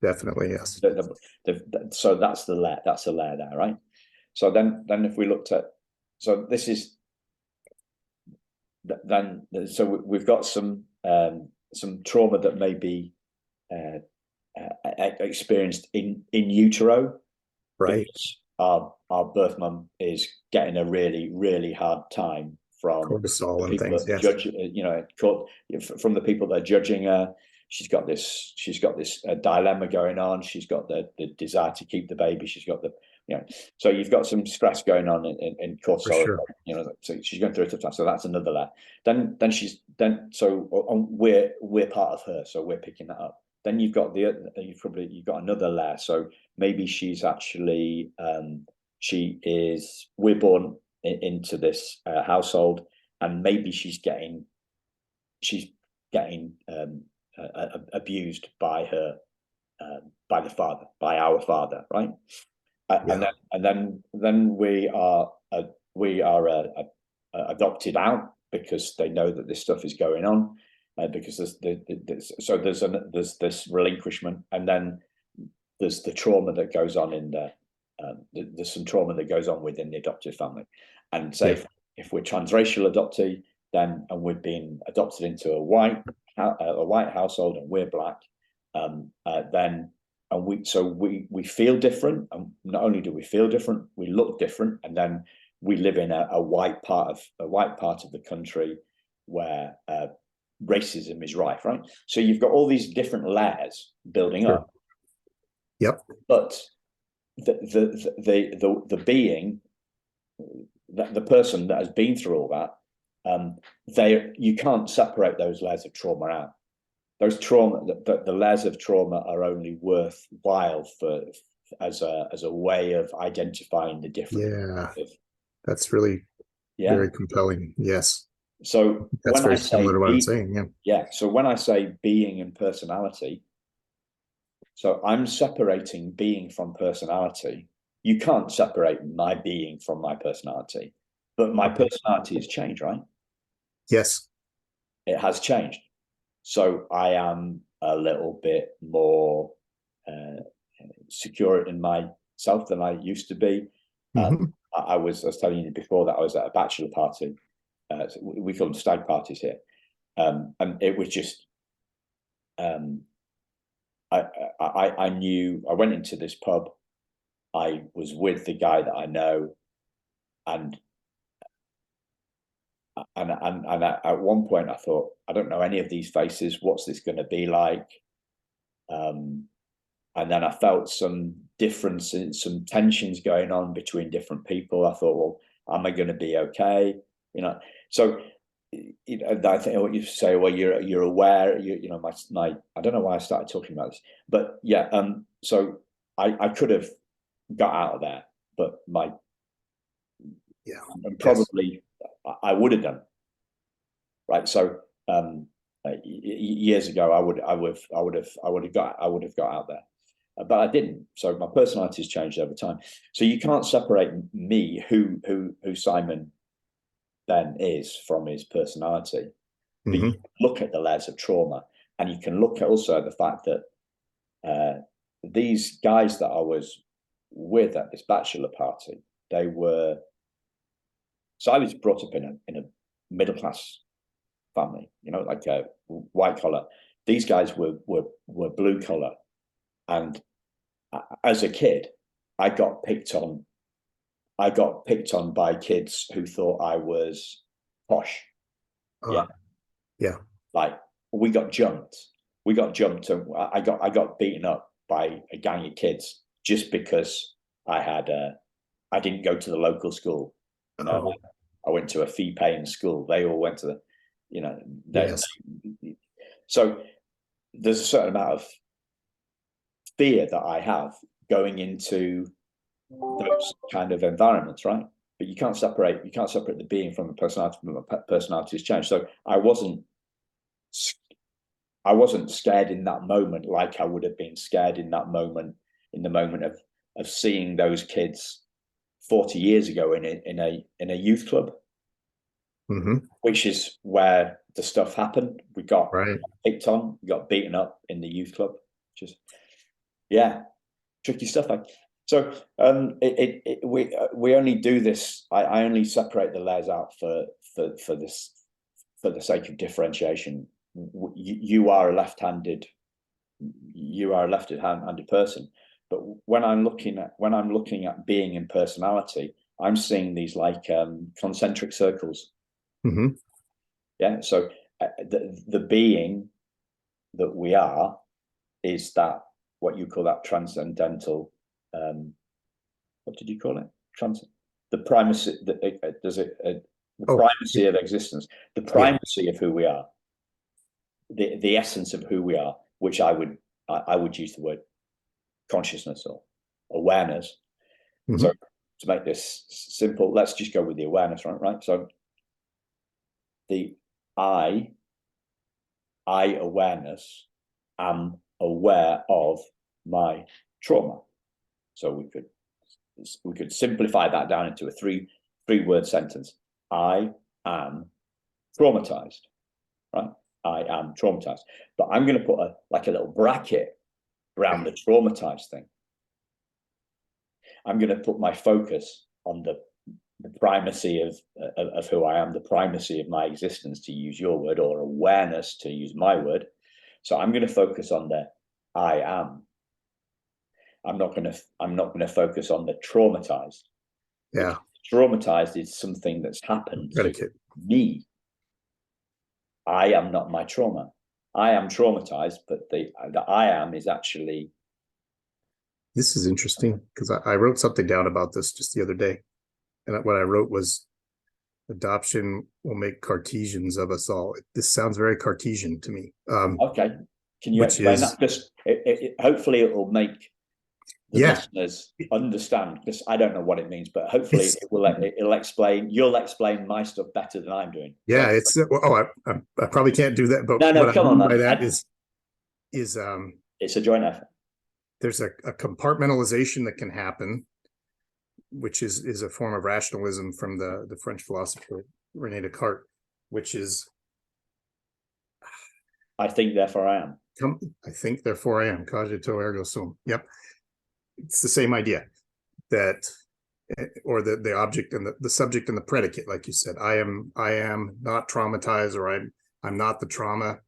definitely, yes. So that's the layer there, right? So then if we looked at, so this is then, so we've got some trauma that may be experienced in utero, right? Because our birth mum is getting a really hard time from cortisol and people things. that Yes, from the people that are judging her. She's got this dilemma going on. She's got the desire to keep the baby. She's got so you've got some stress going on in cortisol. sure. So she's going through a tough time. So that's another layer. Then we're part of her, so we're picking that up. Then you've got you've got another layer. So maybe she's actually we're born into this household, and maybe she's getting abused by our father, right? And then we are adopted out because they know that this stuff is going on. because there's this relinquishment, and then there's the trauma that goes on in the there's some trauma that goes on within the adoptive family. And say if we're transracial adoptee, then and we've been adopted into a white household and we're black, then and we feel different, and not only do we feel different, we look different, and then we live in a white part of the country where racism is rife, right? So you've got all these different layers building up. Yep. But the being, the person that has been through all that, you can't separate those layers of trauma out. Those trauma, the layers of trauma are only worthwhile as a way of identifying the difference. Yeah, that's really very compelling. Yes. So that's very similar to what I'm saying. Yeah. So when I say being and personality, so I'm separating being from personality. You can't separate my being from my personality, but my personality has changed, right? Yes. It has changed. So I am a little bit more secure in myself than I used to be. I was telling you before that I was at a bachelor party. We call them stag parties here. And it was just, I knew, I went into this pub. I was with the guy that I know, and at one point I thought, I don't know any of these faces. What's this going to be like? And then I felt some differences, some tensions going on between different people. I thought, well, am I going to be okay? So I think what you say, well, you're aware, my I don't know why I started talking about this, but yeah, so I could have got out of there, but and probably I would have done, right? So years ago, I would have got out there, but I didn't. So my personality has changed over time. So you can't separate me, who Simon then is, from his personality. But you can look at the layers of trauma, and you can look at also the fact that these guys that I was with at this bachelor party, they were. So I was brought up in a middle class family, like a white collar. These guys were blue collar, and as a kid, I got picked on by kids who thought I was posh. Like we got jumped, and I got beaten up by a gang of kids just because I didn't go to the local school. I went to a fee-paying school. They all went to so there's a certain amount of fear that I have going into those kind of environments, right? But you can't separate the being from the personality. My personality has changed. So I wasn't scared in that moment like I would have been scared in that moment, in the moment of seeing those kids 40 years ago in a youth club, which is where the stuff happened. We got picked on, we got beaten up in the youth club. Just tricky stuff. So we only do this. I only separate the layers out for the sake of differentiation. You are a left-handed person, but when I'm looking at being and personality, I'm seeing these like concentric circles. Yeah. So the being that we are is that what you call that transcendental. What did you call it? The primacy. The primacy of existence. The primacy of who we are. The essence of who we are, which I would use the word consciousness or awareness. So to make this simple, let's just go with the awareness, right? So the I awareness am aware of my trauma. So we could simplify that down into a three-word sentence. I am traumatized, right? I am traumatized. But I'm going to put a little bracket around the traumatized thing. I'm going to put my focus on the primacy of who I am, the primacy of my existence, to use your word, or awareness, to use my word. So I'm going to focus on the I am. I'm not going to focus on the traumatized. Yeah. Traumatized is something that's happened to me. I am not my trauma. I am traumatized, but the I am is actually. This is interesting, because I wrote something down about this just the other day. And what I wrote was, adoption will make Cartesians of us all. This sounds very Cartesian to me. Okay. Can you explain that? Because hopefully it will make the listeners understand, because I don't know what it means, but hopefully it'll explain. You'll explain my stuff better than I'm doing. Yeah, it's I probably can't do that, but no, what come I mean on, by that is it's a joint effort. There's a compartmentalization that can happen, which is a form of rationalism from the French philosopher René Descartes, which is, I think, therefore I am. I think, therefore I am. Cogito ergo sum. Yep. It's the same idea, that, or the object and the subject and the predicate, like you said. I am not traumatized, or I'm not the trauma.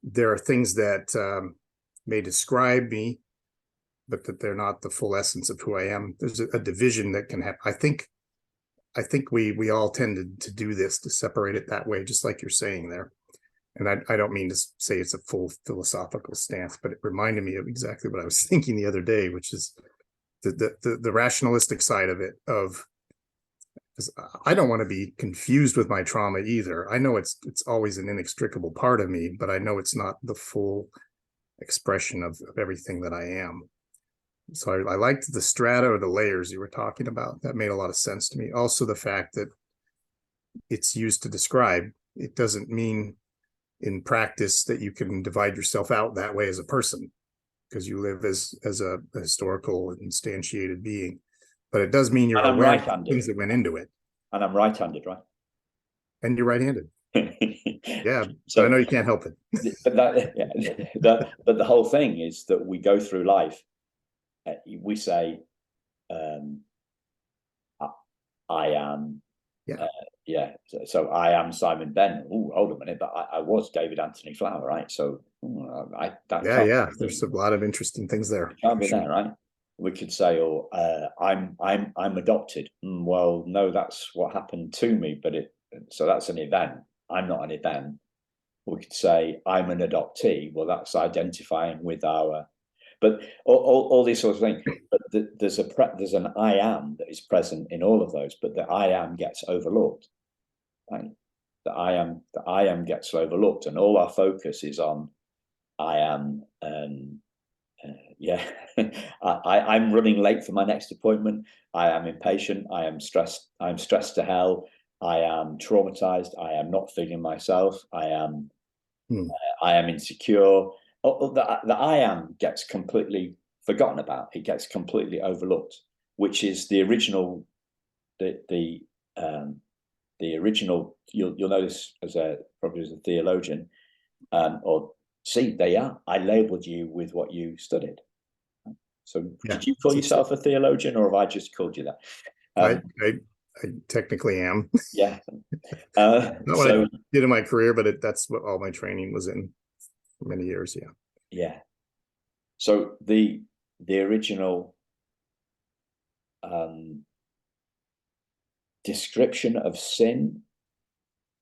There are things that may describe me, but that they're not the full essence of who I am. There's a division that can happen. I think we all tend to do this, to separate it that way, just like you're saying there. And I don't mean to say it's a full philosophical stance, but it reminded me of exactly what I was thinking the other day, which is the rationalistic side of it. Because I don't want to be confused with my trauma either. I know it's always an inextricable part of me, but I know it's not the full expression of everything that I am. So I liked the strata, or the layers you were talking about. That made a lot of sense to me. Also, the fact that it's used to describe. It doesn't mean in practice that you can divide yourself out that way as a person, because you live as a historical instantiated being. But it does mean you're aware of things that went into it. And I'm right-handed, right? And you're right-handed. Yeah, so I know you can't help it. But the whole thing is that we go through life. We say, I am. Yeah. So I am Simon Ben. Oh, hold a minute, but I was David Anthony Flower, right? So there's a lot of interesting things there. Can't be there, right? We could say, I'm adopted. Well, no, that's what happened to me, but so that's an event. I'm not an event. We could say I'm an adoptee. Well, that's identifying with our. But all these sorts of things. But there's an I am that is present in all of those, but the I am gets overlooked. Right? The I am gets overlooked, and all our focus is on I am. I'm running late for my next appointment. I am impatient. I am stressed. I'm stressed to hell. I am traumatized. I am not feeling myself. I am insecure. The I am gets completely forgotten about. It gets completely overlooked, which is the original. The original. You'll notice probably as a theologian, or see, there you are. I labelled you with what you studied. So did you call yourself a theologian, or have I just called you that? I technically am. Yeah. Not what I did in my career, but that's what all my training was in for many years. Yeah. Yeah. So the original description of sin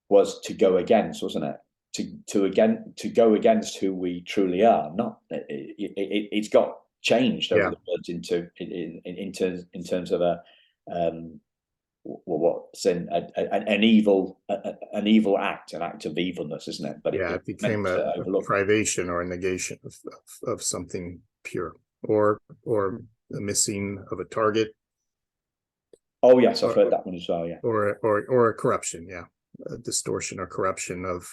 was to go against, wasn't it? To go against who we truly are. Not it's got changed over the words in terms of a what sin, an evil act, an act of evilness, isn't it? But it became a privation or a negation of something pure, or the missing of a target. Oh yes, I've heard that one as well. Yeah, or a corruption. Yeah, a distortion or corruption of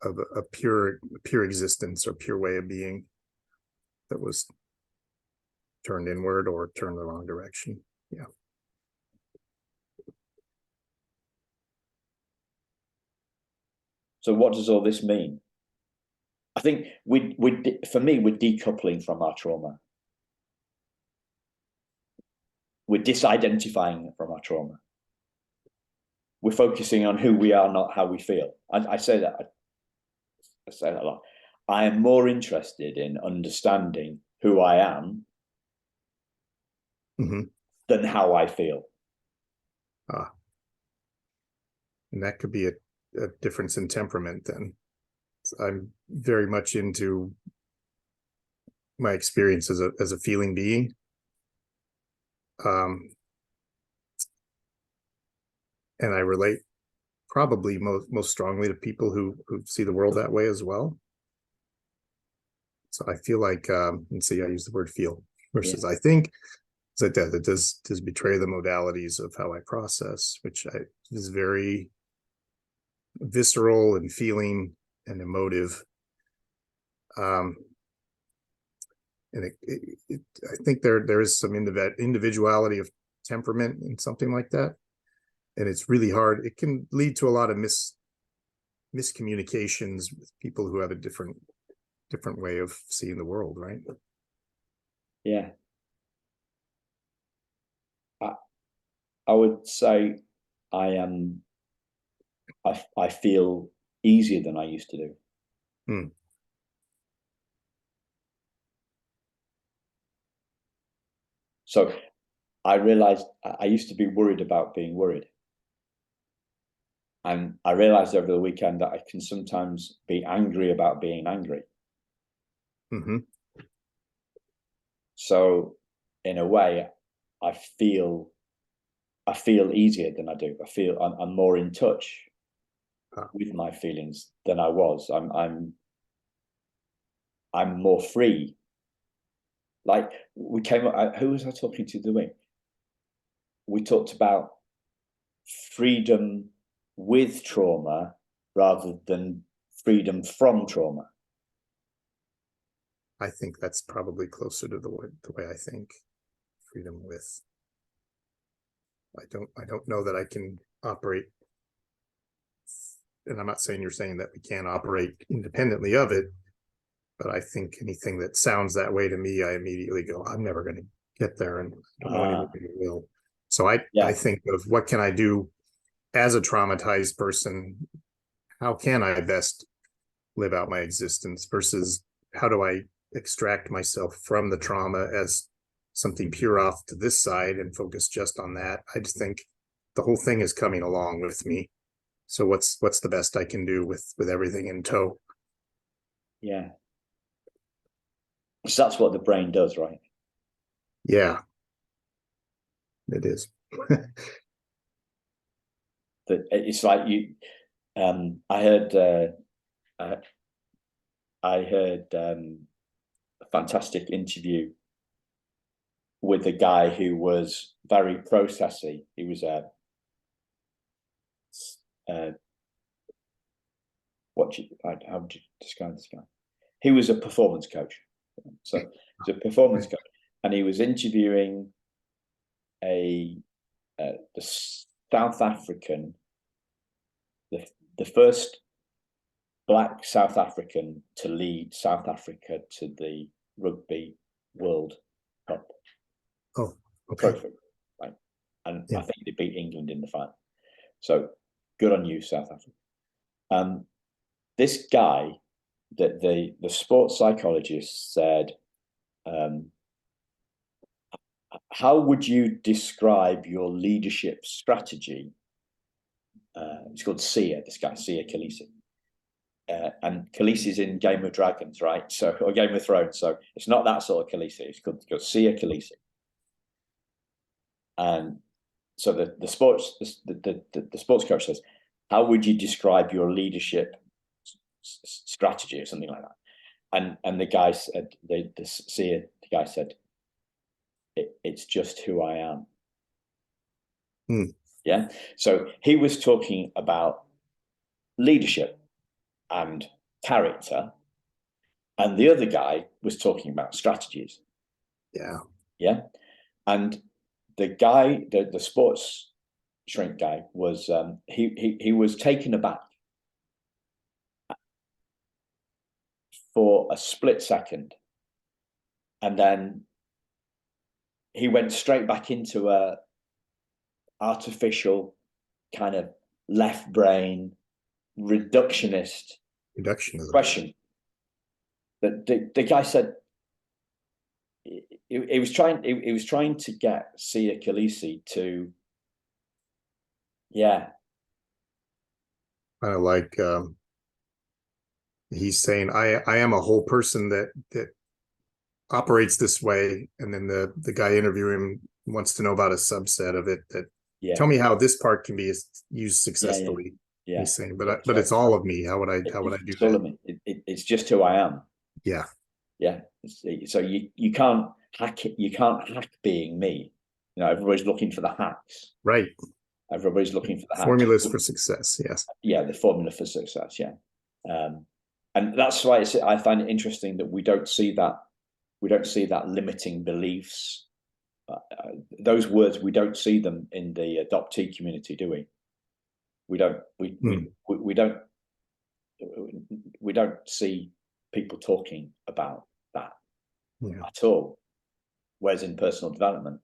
a pure existence or pure way of being that was turned inward or turned the wrong direction. Yeah. So what does all this mean? I think for me, we're decoupling from our trauma. We're disidentifying from our trauma. We're focusing on who we are, not how we feel. I say that a lot. I am more interested in understanding who I am than how I feel. And that could be a difference in temperament then. I'm very much into my experience as a feeling being. And I relate probably most strongly to people who see the world that way as well. So I feel like, let's see, I use the word feel versus I think. It does betray the modalities of how I process, which is very visceral and feeling and emotive. And I think there is some individuality of temperament in something like that. And it's really hard. It can lead to a lot of miscommunications with people who have a different way of seeing the world, right? Yeah. I would say I feel easier than I used to do. So I realized I used to be worried about being worried. And I realized over the weekend that I can sometimes be angry about being angry. So in a way, I feel easier than I do. I feel I'm more in touch with my feelings than I was. I'm more free. Like we came up, who was I talking to the week? We talked about freedom with trauma rather than freedom from trauma. I think that's probably closer to the way I think. Freedom with. I don't know that I can operate, and I'm not saying you're saying that we can't operate independently of it, but I think anything that sounds that way to me, I immediately go, I'm never going to get there, and I don't know anybody who will. So I think of what can I do as a traumatized person? How can I best live out my existence versus how do I extract myself from the trauma as something pure off to this side and focus just on that? I just think the whole thing is coming along with me. So what's the best I can do with everything in tow? Yeah. So that's what the brain does, right? Yeah, it is. It's like you. I heard a fantastic interview with a guy who was very processy. He was how would you describe this guy? He was a performance coach. So he's a performance coach, and he was interviewing the South African, the first Black South African to lead South Africa to the Rugby World Cup. Oh, okay. Trophy, right? And I think they beat England in the final. So good on you, South Africa. This guy, that the sports psychologist said, how would you describe your leadership strategy? It's called Sia, this guy, Sia Khaleesi. And Khaleesi's in Game of Dragons, right? So, or Game of Thrones. So it's not that sort of Khaleesi. It's called Sia Khaleesi. And so the sports coach says, how would you describe your leadership strategy or something like that? And the guy said, the guy said, it's just who I am. Yeah. So he was talking about leadership and character, and the other guy was talking about strategies. Yeah. And the guy, the sports shrink guy, was he was taken aback for a split second, and then he went straight back into a artificial kind of left brain reductionism question. That the guy said he was trying to get Sia Khaleesi to, kind of like he's saying I am a whole person that operates this way, and then the guy interviewing him wants to know about a subset of it. That tell me how this part can be used successfully. He's saying, but it's all of me. How would I do that? It's just who I am. Yeah. So you can't hack it. You can't hack being me. You know, everybody's looking for the hacks. Right. Everybody's looking for the formulas for success. Yes. Yeah, the formula for success. Yeah, and that's why I find it interesting that we don't see that. We don't see that limiting beliefs. Those words, we don't see them in the adoptee community, do we? We don't. We don't. We don't see people talking about that at all. Whereas in personal development,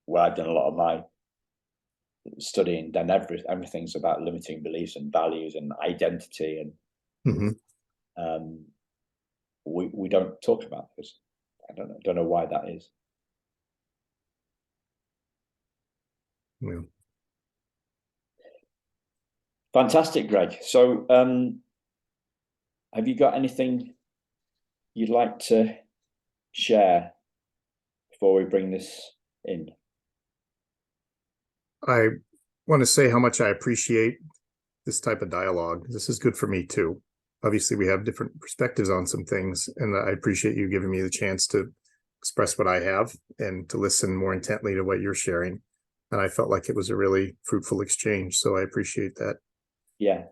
where I've done a lot of my studying, then everything's about limiting beliefs and values and identity, and we don't talk about this. I don't know why that is. Yeah. Fantastic, Greg. So have you got anything you'd like to share before we bring this in? I want to say how much I appreciate this type of dialogue. This is good for me too. Obviously, we have different perspectives on some things, and I appreciate you giving me the chance to express what I have and to listen more intently to what you're sharing. And I felt like it was a really fruitful exchange, so I appreciate that. Yeah.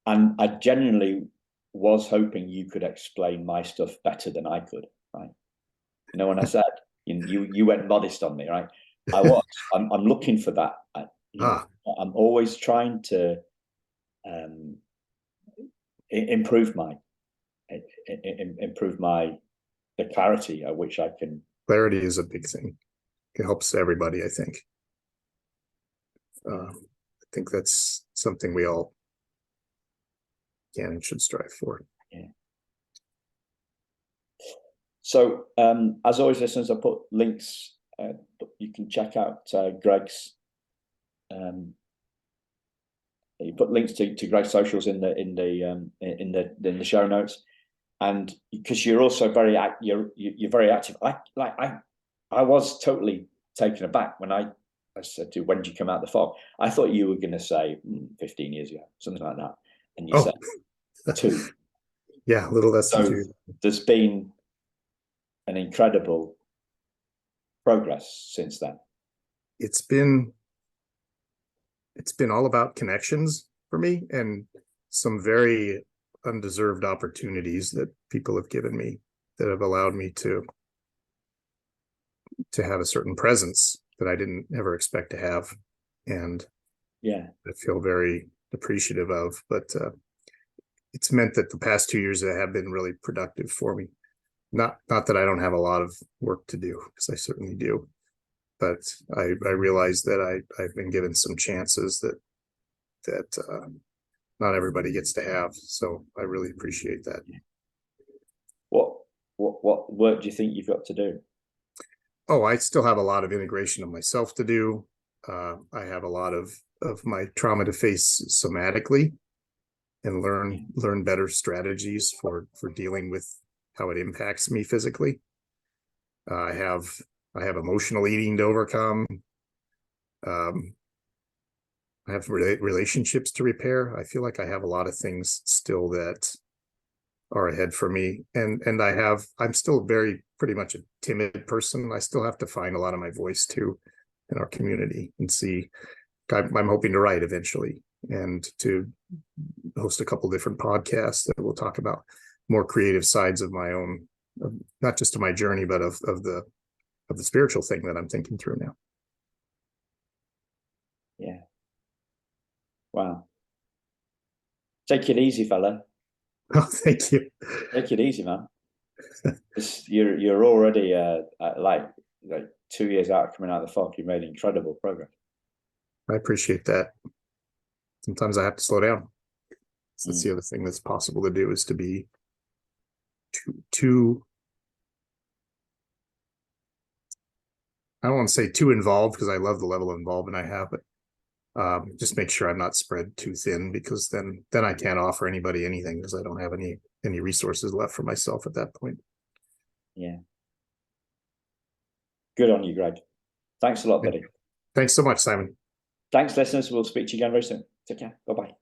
And I genuinely was hoping you could explain my stuff better than I could, right? You know, when I said you went modest on me, right? I was. I'm looking for that. I'm always trying to improve the clarity at which I can. Clarity is a big thing. It helps everybody, I think. I think that's something we all can and should strive for. Yeah. So, as always, listeners, I put links. You can check out Greg's. You put links to Greg's socials in the show notes, and because you're also you're very active. I was totally taken aback when I said to you, when did you come out of the fog? I thought you were going to say 15 years ago, something like that, and you said 2. Yeah, a little less than 2. There's been an incredible progress since then. It's been all about connections for me and some very undeserved opportunities that people have given me that have allowed me to have a certain presence that I didn't ever expect to have. And I feel very appreciative of, but it's meant that the past 2 years have been really productive for me. Not that I don't have a lot of work to do, because I certainly do, but I realize that I've been given some chances that not everybody gets to have. So I really appreciate that. What work do you think you've got to do? Oh, I still have a lot of integration of myself to do. I have a lot of my trauma to face somatically and learn better strategies for dealing with how it impacts me physically. I have emotional eating to overcome. I have relationships to repair. I feel like I have a lot of things still that are ahead for me. And I'm still pretty much a timid person. I still have to find a lot of my voice too in our community and see. I'm hoping to write eventually and to host a couple different podcasts that will talk about more creative sides of my own, not just of my journey, but of the spiritual thing that I'm thinking through now. Yeah. Wow. Take it easy, fella. Oh, thank you. Take it easy, man. You're already like 2 years out coming out of the fog. You made incredible progress. I appreciate that. Sometimes I have to slow down. So that's Mm. the other thing that's possible to do, is to be too I don't want to say too involved, because I love the level of involvement I have, but just make sure I'm not spread too thin, because then I can't offer anybody anything, because I don't have any resources left for myself at that point. Yeah. Good on you, Greg. Thanks a lot, buddy. Thanks so much, Simon. Thanks, listeners. We'll speak to you again very soon. Take care. Bye-bye.